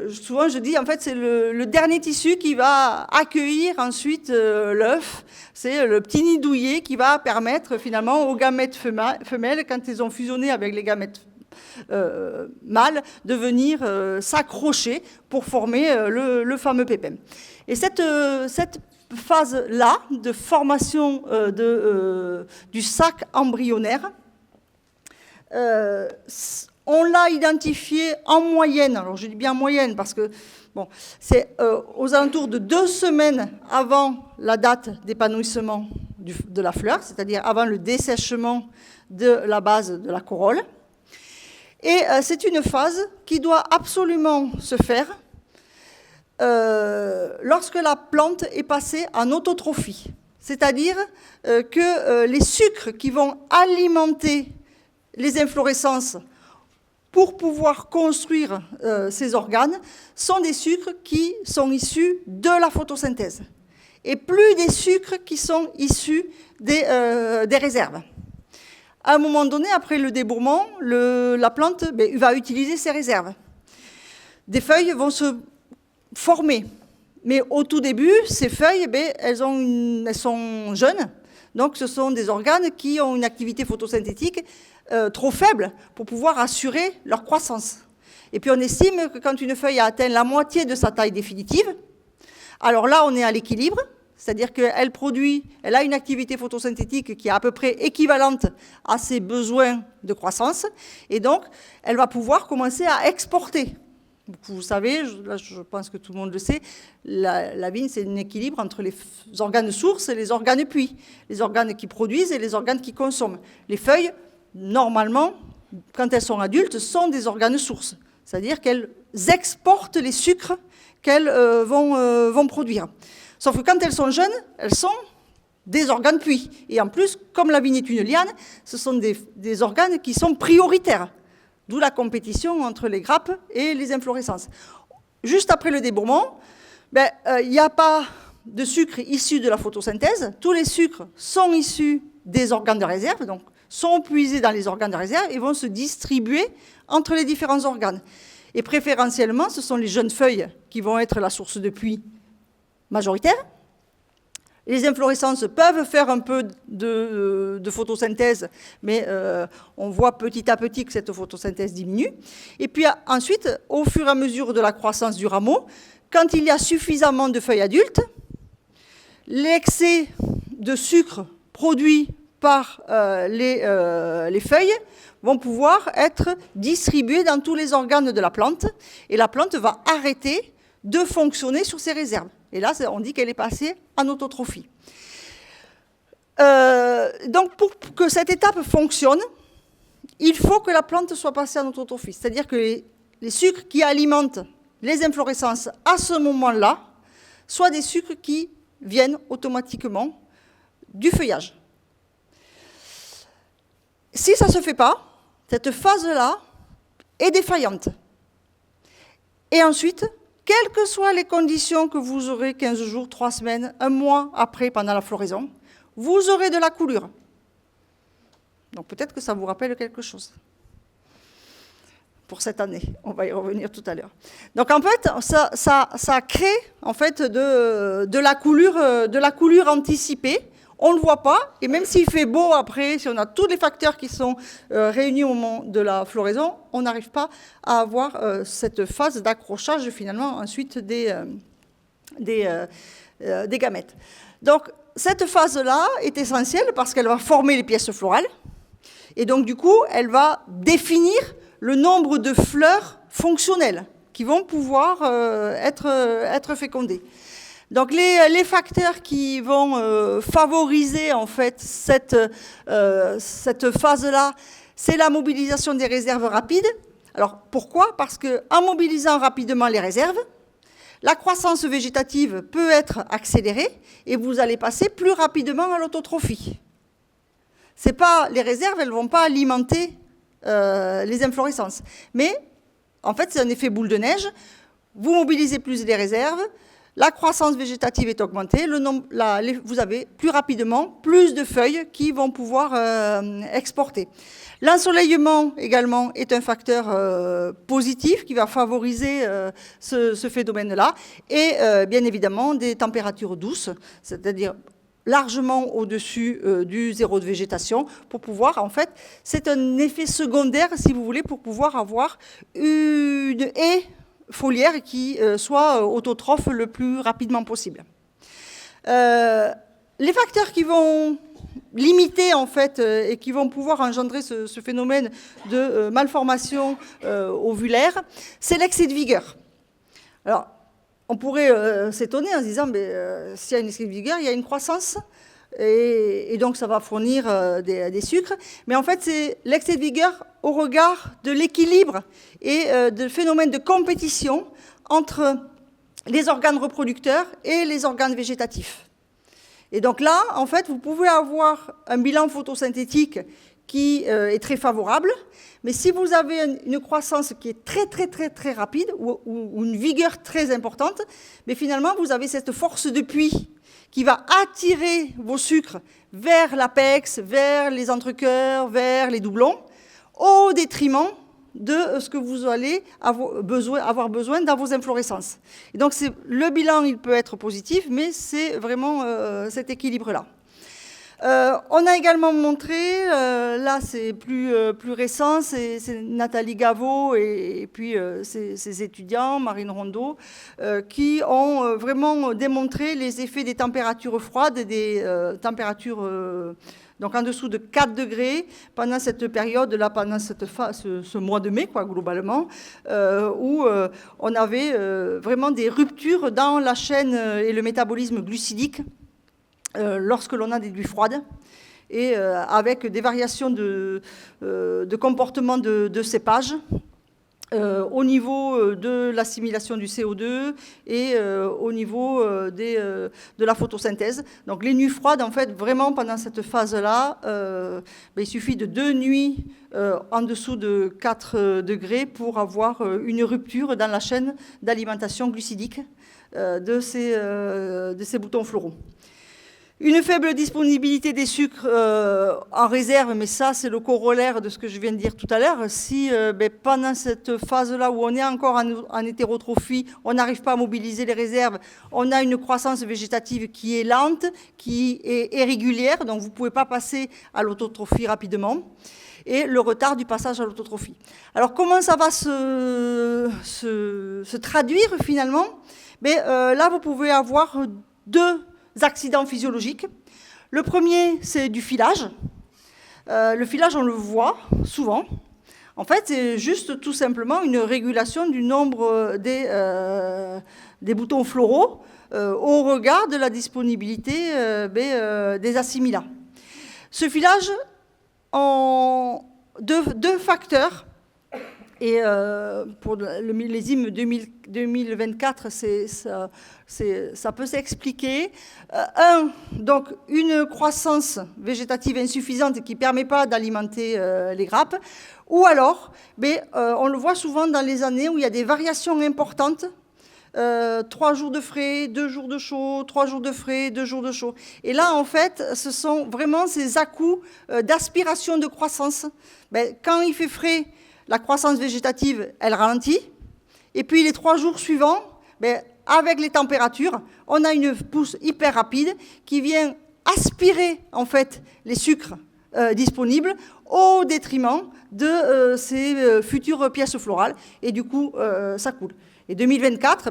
souvent je dis, en fait, c'est le dernier tissu qui va accueillir ensuite l'œuf. C'est le petit nid douillet qui va permettre finalement aux gamètes femelles, quand elles ont fusionné avec les gamètes mâles, de venir s'accrocher pour former le fameux pépin. Et cette phase-là de formation du sac embryonnaire, on l'a identifié en moyenne, alors je dis bien en moyenne parce que bon, c'est aux alentours de 2 semaines avant la date d'épanouissement de la fleur, c'est-à-dire avant le dessèchement de la base de la corolle. Et c'est une phase qui doit absolument se faire lorsque la plante est passée en autotrophie, c'est-à-dire que les sucres qui vont alimenter les inflorescences pour pouvoir construire ces organes sont des sucres qui sont issus de la photosynthèse et plus des sucres qui sont issus des réserves. À un moment donné, après le débourrement, la plante va utiliser ses réserves. Des feuilles vont se former, mais au tout début, ces feuilles, elles sont jeunes, donc ce sont des organes qui ont une activité photosynthétique trop faible pour pouvoir assurer leur croissance. Et puis on estime que quand une feuille a atteint la moitié de sa taille définitive, alors là on est à l'équilibre, c'est-à-dire elle a une activité photosynthétique qui est à peu près équivalente à ses besoins de croissance, et donc elle va pouvoir commencer à exporter. Vous savez, là je pense que tout le monde le sait, la vigne c'est un équilibre entre les organes sources et les organes puits, les organes qui produisent et les organes qui consomment. Les feuilles, normalement, quand elles sont adultes, sont des organes sources, c'est-à-dire qu'elles exportent les sucres qu'elles vont produire. Sauf que quand elles sont jeunes, elles sont des organes puits. Et en plus, comme la vigne est une liane, ce sont des organes qui sont prioritaires. D'où la compétition entre les grappes et les inflorescences. Juste après le débourrement, il n'y a pas de sucre issu de la photosynthèse. Tous les sucres sont issus des organes de réserve, donc sont puisés dans les organes de réserve et vont se distribuer entre les différents organes. Et préférentiellement, ce sont les jeunes feuilles qui vont être la source de puits majoritaire. Les inflorescences peuvent faire un peu de photosynthèse, mais on voit petit à petit que cette photosynthèse diminue. Et puis ensuite, au fur et à mesure de la croissance du rameau, quand il y a suffisamment de feuilles adultes, l'excès de sucre produit par les feuilles vont pouvoir être distribués dans tous les organes de la plante, et la plante va arrêter de fonctionner sur ses réserves. Et là, on dit qu'elle est passée en autotrophie. Donc, pour que cette étape fonctionne, il faut que la plante soit passée en autotrophie. C'est-à-dire que les sucres qui alimentent les inflorescences à ce moment-là soient des sucres qui viennent automatiquement du feuillage. Si ça ne se fait pas, cette phase-là est défaillante. Et ensuite, quelles que soient les conditions que vous aurez 15 jours, 3 semaines, 1 mois après, pendant la floraison, vous aurez de la coulure. Donc peut-être que ça vous rappelle quelque chose pour cette année. On va y revenir tout à l'heure. Donc en fait, ça crée en fait de la coulure anticipée. On ne le voit pas, et même s'il fait beau après, si on a tous les facteurs qui sont réunis au moment de la floraison, on n'arrive pas à avoir cette phase d'accrochage finalement ensuite des gamètes. Donc cette phase-là est essentielle parce qu'elle va former les pièces florales, et donc du coup, elle va définir le nombre de fleurs fonctionnelles qui vont pouvoir être fécondées. Donc les facteurs qui vont favoriser en fait cette phase-là, c'est la mobilisation des réserves rapides. Alors pourquoi ? Parce qu'en mobilisant rapidement les réserves, la croissance végétative peut être accélérée et vous allez passer plus rapidement à l'autotrophie. C'est pas, les réserves, elles ne vont pas alimenter les inflorescences. Mais en fait, c'est un effet boule de neige. Vous mobilisez plus les réserves, la croissance végétative est augmentée, vous avez plus rapidement plus de feuilles qui vont pouvoir exporter. L'ensoleillement également est un facteur positif qui va favoriser ce phénomène-là, et bien évidemment des températures douces, c'est-à-dire largement au-dessus du zéro de végétation, pour pouvoir, en fait, c'est un effet secondaire, si vous voulez, pour pouvoir avoir une haie foliaire qui soit autotrophe le plus rapidement possible. Les facteurs qui vont limiter en fait et qui vont pouvoir engendrer ce phénomène de malformation ovulaire, c'est l'excès de vigueur. Alors, on pourrait s'étonner en se disant, s'il y a un excès de vigueur, il y a une croissance, et donc ça va fournir des sucres. Mais en fait, c'est l'excès de vigueur au regard de l'équilibre et de phénomène de compétition entre les organes reproducteurs et les organes végétatifs. Et donc là, en fait, vous pouvez avoir un bilan photosynthétique qui est très favorable, mais si vous avez une croissance qui est très, très, très, très rapide ou une vigueur très importante, mais finalement, vous avez cette force de puits qui va attirer vos sucres vers l'apex, vers les entrecœurs, vers les doublons, au détriment de ce que vous allez avoir besoin dans vos inflorescences. Et donc, le bilan, il peut être positif, mais c'est vraiment cet équilibre-là. On a également montré, là c'est plus récent, c'est Nathalie Gaveau et puis ses étudiants, Marine Rondeau, qui ont vraiment démontré les effets des températures froides, des températures donc en dessous de 4 degrés pendant cette période-là, pendant ce mois de mai, quoi, globalement, où on avait vraiment des ruptures dans la chaîne et le métabolisme glucidique lorsque l'on a des nuits froides, et avec des variations de comportement de cépage au niveau de l'assimilation du CO2 et au niveau de la photosynthèse. Donc les nuits froides, en fait, vraiment pendant cette phase-là, il suffit de 2 nuits en dessous de 4 degrés pour avoir une rupture dans la chaîne d'alimentation glucidique de ces boutons floraux. Une faible disponibilité des sucres en réserve, mais ça c'est le corollaire de ce que je viens de dire tout à l'heure. Si pendant cette phase-là où on est encore en hétérotrophie, on n'arrive pas à mobiliser les réserves, on a une croissance végétative qui est lente, qui est irrégulière, donc vous ne pouvez pas passer à l'autotrophie rapidement, et le retard du passage à l'autotrophie. Alors comment ça va se traduire finalement? Là vous pouvez avoir 2 accidents physiologiques. Le premier, c'est du filage. Le filage, on le voit souvent. En fait, c'est juste tout simplement une régulation du nombre des boutons floraux au regard de la disponibilité des assimilats. Ce filage, en 2 facteurs. Et pour le millésime 2024, ça peut s'expliquer. Donc une croissance végétative insuffisante qui ne permet pas d'alimenter les grappes. Ou alors, on le voit souvent dans les années où il y a des variations importantes. 3 jours de frais, 2 jours de chaud, 3 jours de frais, 2 jours de chaud. Et là, en fait, ce sont vraiment ces à-coups d'aspiration de croissance. Quand il fait frais, la croissance végétative, elle ralentit. Et puis les 3 jours suivants, avec les températures, on a une pousse hyper rapide qui vient aspirer en fait les sucres disponibles au détriment de ces futures pièces florales. Et du coup, ça coule. Et 2024,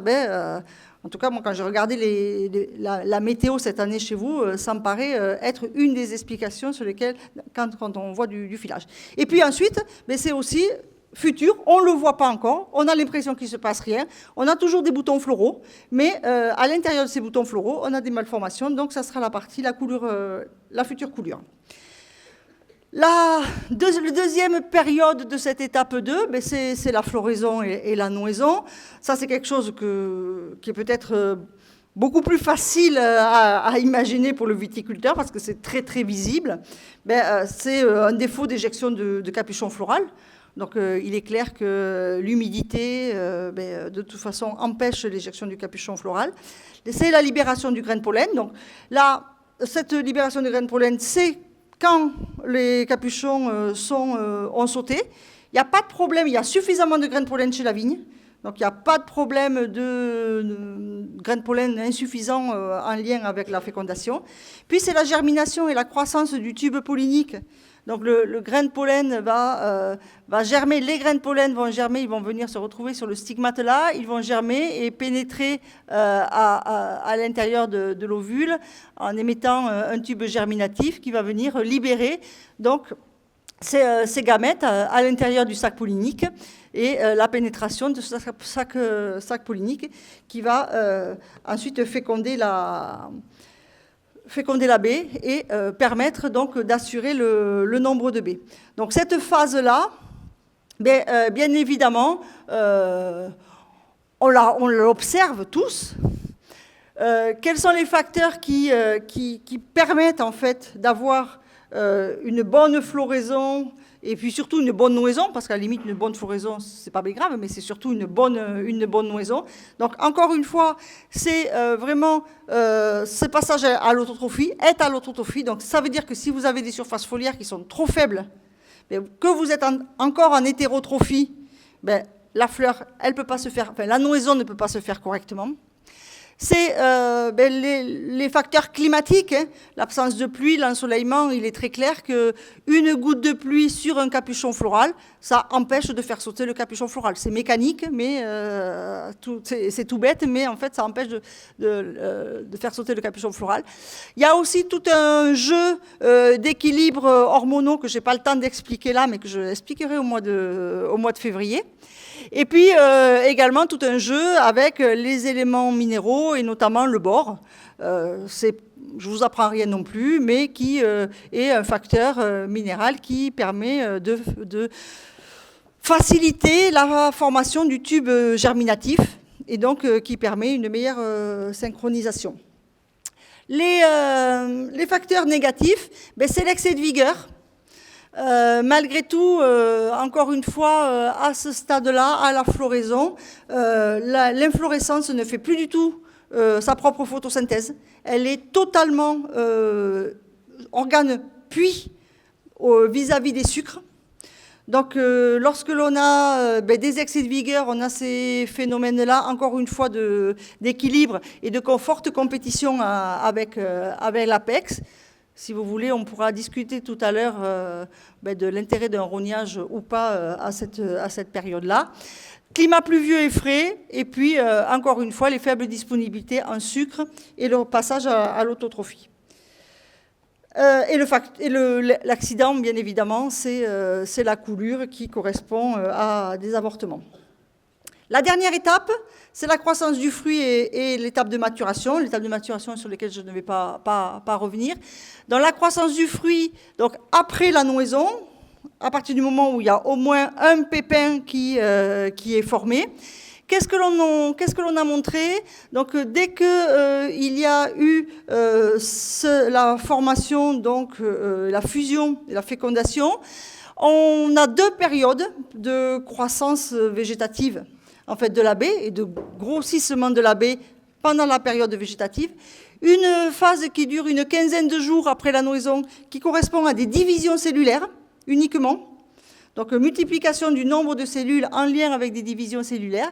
en tout cas, moi, quand j'ai regardé la météo cette année chez vous, ça me paraît être une des explications sur lesquelles, quand on voit du filage. Et puis ensuite, c'est aussi futur, on ne le voit pas encore, on a l'impression qu'il ne se passe rien, on a toujours des boutons floraux, mais à l'intérieur de ces boutons floraux, on a des malformations, donc ça sera la future coulure. La deuxième période de cette étape 2, c'est la floraison et la nouaison. Ça, c'est quelque chose qui est peut-être beaucoup plus facile à imaginer pour le viticulteur parce que c'est très, très visible. C'est un défaut d'éjection de capuchon floral. Donc, il est clair que l'humidité, de toute façon, empêche l'éjection du capuchon floral. C'est la libération du grain de pollen. Donc, là, cette libération du grain de pollen, c'est quand les capuchons ont sauté. Il n'y a pas de problème, il y a suffisamment de grains de pollen chez la vigne. Donc, il n'y a pas de problème de grains de pollen insuffisants en lien avec la fécondation. Puis, c'est la germination et la croissance du tube pollinique. Donc, le grain de pollen va germer. Les grains de pollen vont germer, ils vont venir se retrouver sur le stigmate là. Ils vont germer et pénétrer à l'intérieur de l'ovule en émettant un tube germinatif qui va venir libérer donc, ces gamètes à l'intérieur du sac pollinique et la pénétration de ce sac pollinique qui va ensuite féconder la baie et permettre donc d'assurer le nombre de baies. Donc cette phase-là, bien évidemment, on l'observe tous. Quels sont les facteurs qui permettent en fait d'avoir une bonne floraison et puis surtout une bonne nouaison, parce qu'à la limite, une bonne floraison, c'est pas bien grave, mais c'est surtout une bonne nouaison. Donc, encore une fois, c'est vraiment ce passage à l'autotrophie, est à l'autotrophie. Donc, ça veut dire que si vous avez des surfaces foliaires qui sont trop faibles, que vous êtes encore en hétérotrophie, la fleur, elle peut pas se faire, la nouaison ne peut pas se faire correctement. c'est les facteurs climatiques, hein. L'absence de pluie, l'ensoleillement, il est très clair qu'une goutte de pluie sur un capuchon floral, ça empêche de faire sauter le capuchon floral. C'est mécanique, mais c'est tout bête, mais en fait, ça empêche de faire sauter le capuchon floral. Il y a aussi tout un jeu d'équilibre hormonaux que je n'ai pas le temps d'expliquer là, mais que je expliquerai au mois de février. Et puis également tout un jeu avec les éléments minéraux et notamment le bore. Je ne vous apprends rien non plus, mais qui est un facteur minéral qui permet de faciliter la formation du tube germinatif et donc qui permet une meilleure synchronisation. Les facteurs négatifs, c'est l'excès de vigueur. Malgré tout, encore une fois, à ce stade-là, à la floraison, l'inflorescence ne fait plus du tout sa propre photosynthèse. Elle est totalement organe puits vis-à-vis des sucres. Donc, lorsque l'on a des excès de vigueur, on a ces phénomènes-là, encore une fois, d'équilibre et de forte compétition avec l'APEX. Si vous voulez, on pourra discuter tout à l'heure de l'intérêt d'un rognage ou pas à cette période-là. Climat pluvieux et frais, et puis, encore une fois, les faibles disponibilités en sucre et le passage à l'autotrophie. Et l'accident, bien évidemment, c'est la coulure qui correspond à des avortements. La dernière étape, c'est la croissance du fruit et l'étape de maturation sur lesquelles je ne vais pas revenir. Dans la croissance du fruit, donc après la nouaison, à partir du moment où il y a au moins un pépin qui est formé, qu'est-ce que l'on a montré? Donc dès qu'il y a eu la formation, donc la fusion et la fécondation, on a 2 périodes de croissance végétative en fait, de la baie et de grossissement de la baie pendant la période végétative. Une phase qui dure une quinzaine de jours après la nouaison, qui correspond à des divisions cellulaires uniquement. Donc, multiplication du nombre de cellules en lien avec des divisions cellulaires.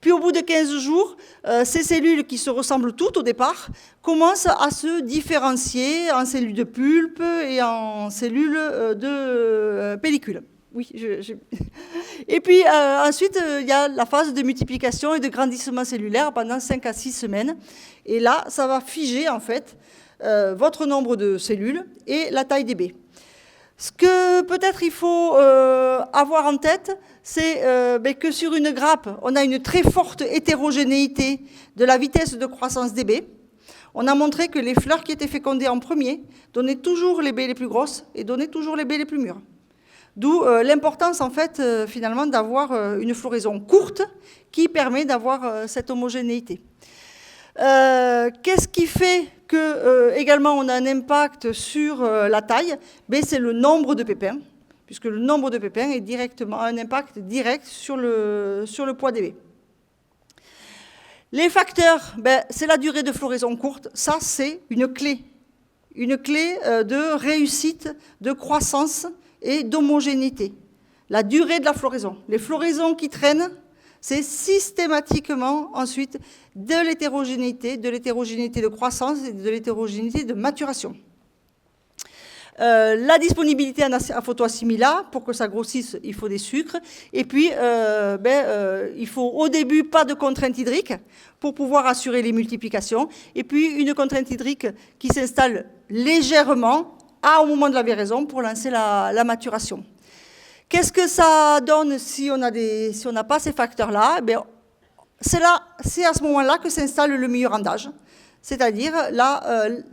Puis, au bout de 15 jours, ces cellules qui se ressemblent toutes au départ commencent à se différencier en cellules de pulpe et en cellules de pellicule. Oui, Et puis ensuite, il y a la phase de multiplication et de grandissement cellulaire pendant 5 à 6 semaines. Et là, ça va figer en fait votre nombre de cellules et la taille des baies. Ce que peut-être il faut avoir en tête, c'est que sur une grappe, on a une très forte hétérogénéité de la vitesse de croissance des baies. On a montré que les fleurs qui étaient fécondées en premier donnaient toujours les baies les plus grosses et donnaient toujours les baies les plus mûres. D'où l'importance, en fait, finalement, d'avoir une floraison courte qui permet d'avoir cette homogénéité. Qu'est-ce qui fait que, également, on a un impact sur la taille? C'est le nombre de pépins, puisque le nombre de pépins a un impact direct sur le poids des baies. Les facteurs, c'est la durée de floraison courte. Ça, c'est une clé de réussite, de croissance et d'homogénéité. La durée de la floraison. Les floraisons qui traînent, c'est systématiquement ensuite de l'hétérogénéité de croissance et de l'hétérogénéité de maturation. La disponibilité en photoassimilat, pour que ça grossisse, il faut des sucres. Et puis, il faut au début pas de contrainte hydrique pour pouvoir assurer les multiplications. Et puis, une contrainte hydrique qui s'installe légèrement au moment de la véraison pour lancer la maturation. Qu'est-ce que ça donne si on n'a pas ces facteurs-là? C'est à ce moment-là que s'installe le milieu randage, c'est-à-dire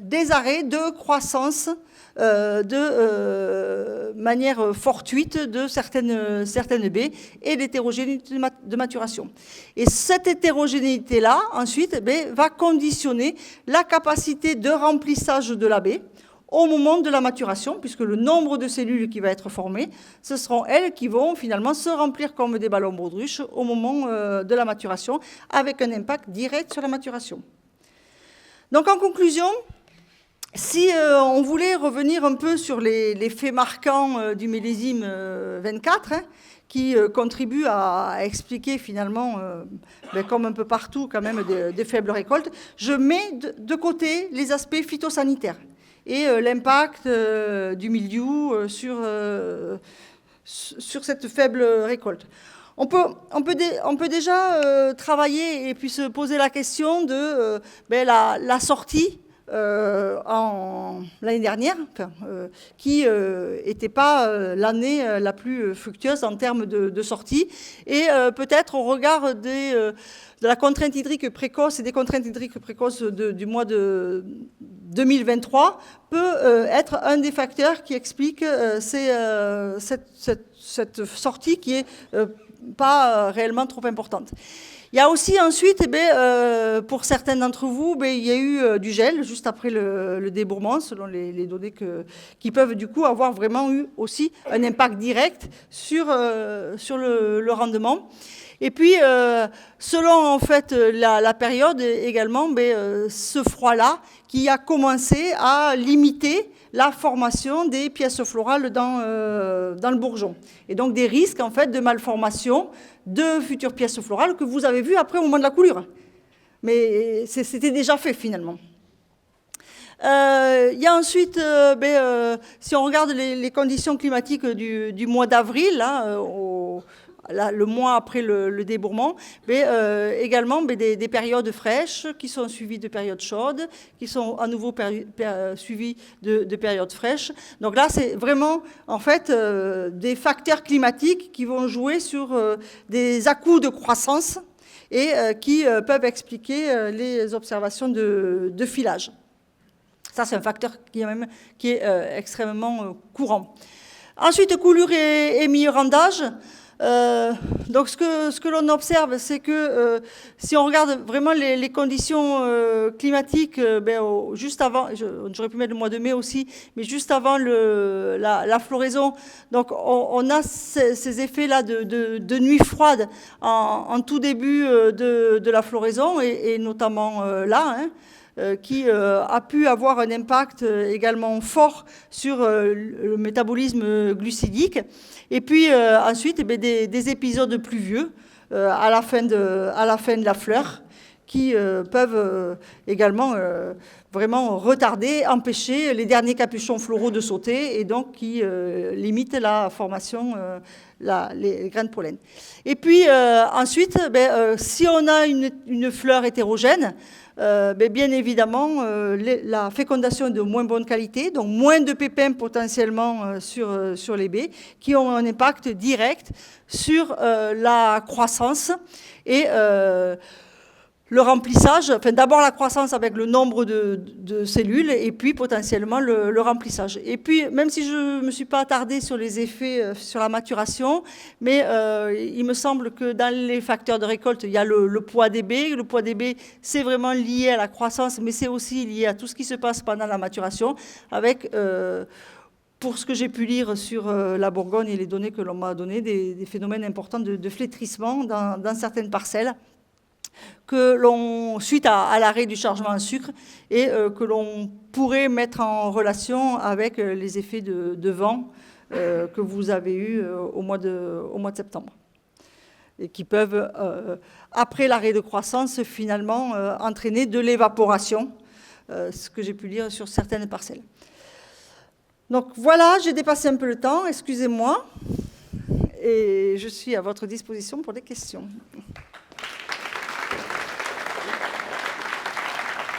des arrêts de croissance de manière fortuite de certaines baies et l'hétérogénéité de maturation. Et cette hétérogénéité-là, ensuite, va conditionner la capacité de remplissage de la baie au moment de la maturation, puisque le nombre de cellules qui va être formé, ce seront elles qui vont finalement se remplir comme des ballons baudruches au moment de la maturation, avec un impact direct sur la maturation. Donc en conclusion, si on voulait revenir un peu sur les faits marquants du millésime 24, qui contribuent à expliquer finalement, comme un peu partout quand même, des faibles récoltes. Je mets de côté les aspects phytosanitaires et l'impact du mildiou sur cette faible récolte. On peut déjà travailler et puis se poser la question de la sortie l'année dernière, qui n'était pas l'année la plus fructueuse en termes de sortie. Et peut-être au regard de la contrainte hydrique précoce et des contraintes hydriques précoces du mois de 2023 peut être un des facteurs qui explique cette sortie qui est pas réellement trop importante. Il y a aussi ensuite, pour certains d'entre vous, il y a eu du gel juste après le débourrement, selon les données qui peuvent du coup avoir vraiment eu aussi un impact direct sur le rendement. Et puis, selon en fait la période également, ce froid-là qui a commencé à limiter la formation des pièces florales dans le bourgeon. Et donc des risques en fait de malformation de futures pièces florales que vous avez vues après au moment de la coulure. Mais c'était déjà fait finalement. Il y a ensuite, si on regarde les conditions climatiques du mois d'avril, le mois après le débourrement, également des périodes fraîches qui sont suivies de périodes chaudes, qui sont à nouveau suivies de périodes fraîches. Donc là, c'est vraiment en fait des facteurs climatiques qui vont jouer sur des à-coups de croissance et qui peuvent expliquer les observations de filage. Ça, c'est un facteur qui est extrêmement courant. Ensuite, coulure et milieu rendage. Donc ce que l'on observe, c'est que si on regarde vraiment les conditions climatiques, juste avant, j'aurais pu mettre le mois de mai aussi, mais juste avant la floraison, donc on a ces effets-là de nuit froide en tout début de la floraison, et notamment là, qui a pu avoir un impact également fort sur le métabolisme glucidique. Et puis ensuite, des épisodes pluvieux à la fin de la fleur qui peuvent également vraiment retarder, empêcher les derniers capuchons floraux de sauter et donc qui limitent la formation, les grains de pollen. Et puis ensuite, si on a une fleur hétérogène, bien évidemment, la fécondation est de moins bonne qualité, donc moins de pépins potentiellement sur les baies, qui ont un impact direct sur la croissance et le remplissage, enfin d'abord la croissance avec le nombre de cellules et puis potentiellement le remplissage. Et puis même si je ne me suis pas attardée sur les effets sur la maturation, mais il me semble que dans les facteurs de récolte, il y a le poids des baies. Le poids des baies, c'est vraiment lié à la croissance, mais c'est aussi lié à tout ce qui se passe pendant la maturation avec... pour ce que j'ai pu lire sur la Bourgogne et les données que l'on m'a données, des phénomènes importants de flétrissement dans certaines parcelles, suite à l'arrêt du chargement en sucre, et que l'on pourrait mettre en relation avec les effets de vent que vous avez eus au mois de septembre. Et qui peuvent, après l'arrêt de croissance, finalement entraîner de l'évaporation, ce que j'ai pu lire sur certaines parcelles. Donc voilà, j'ai dépassé un peu le temps, excusez-moi, et je suis à votre disposition pour des questions.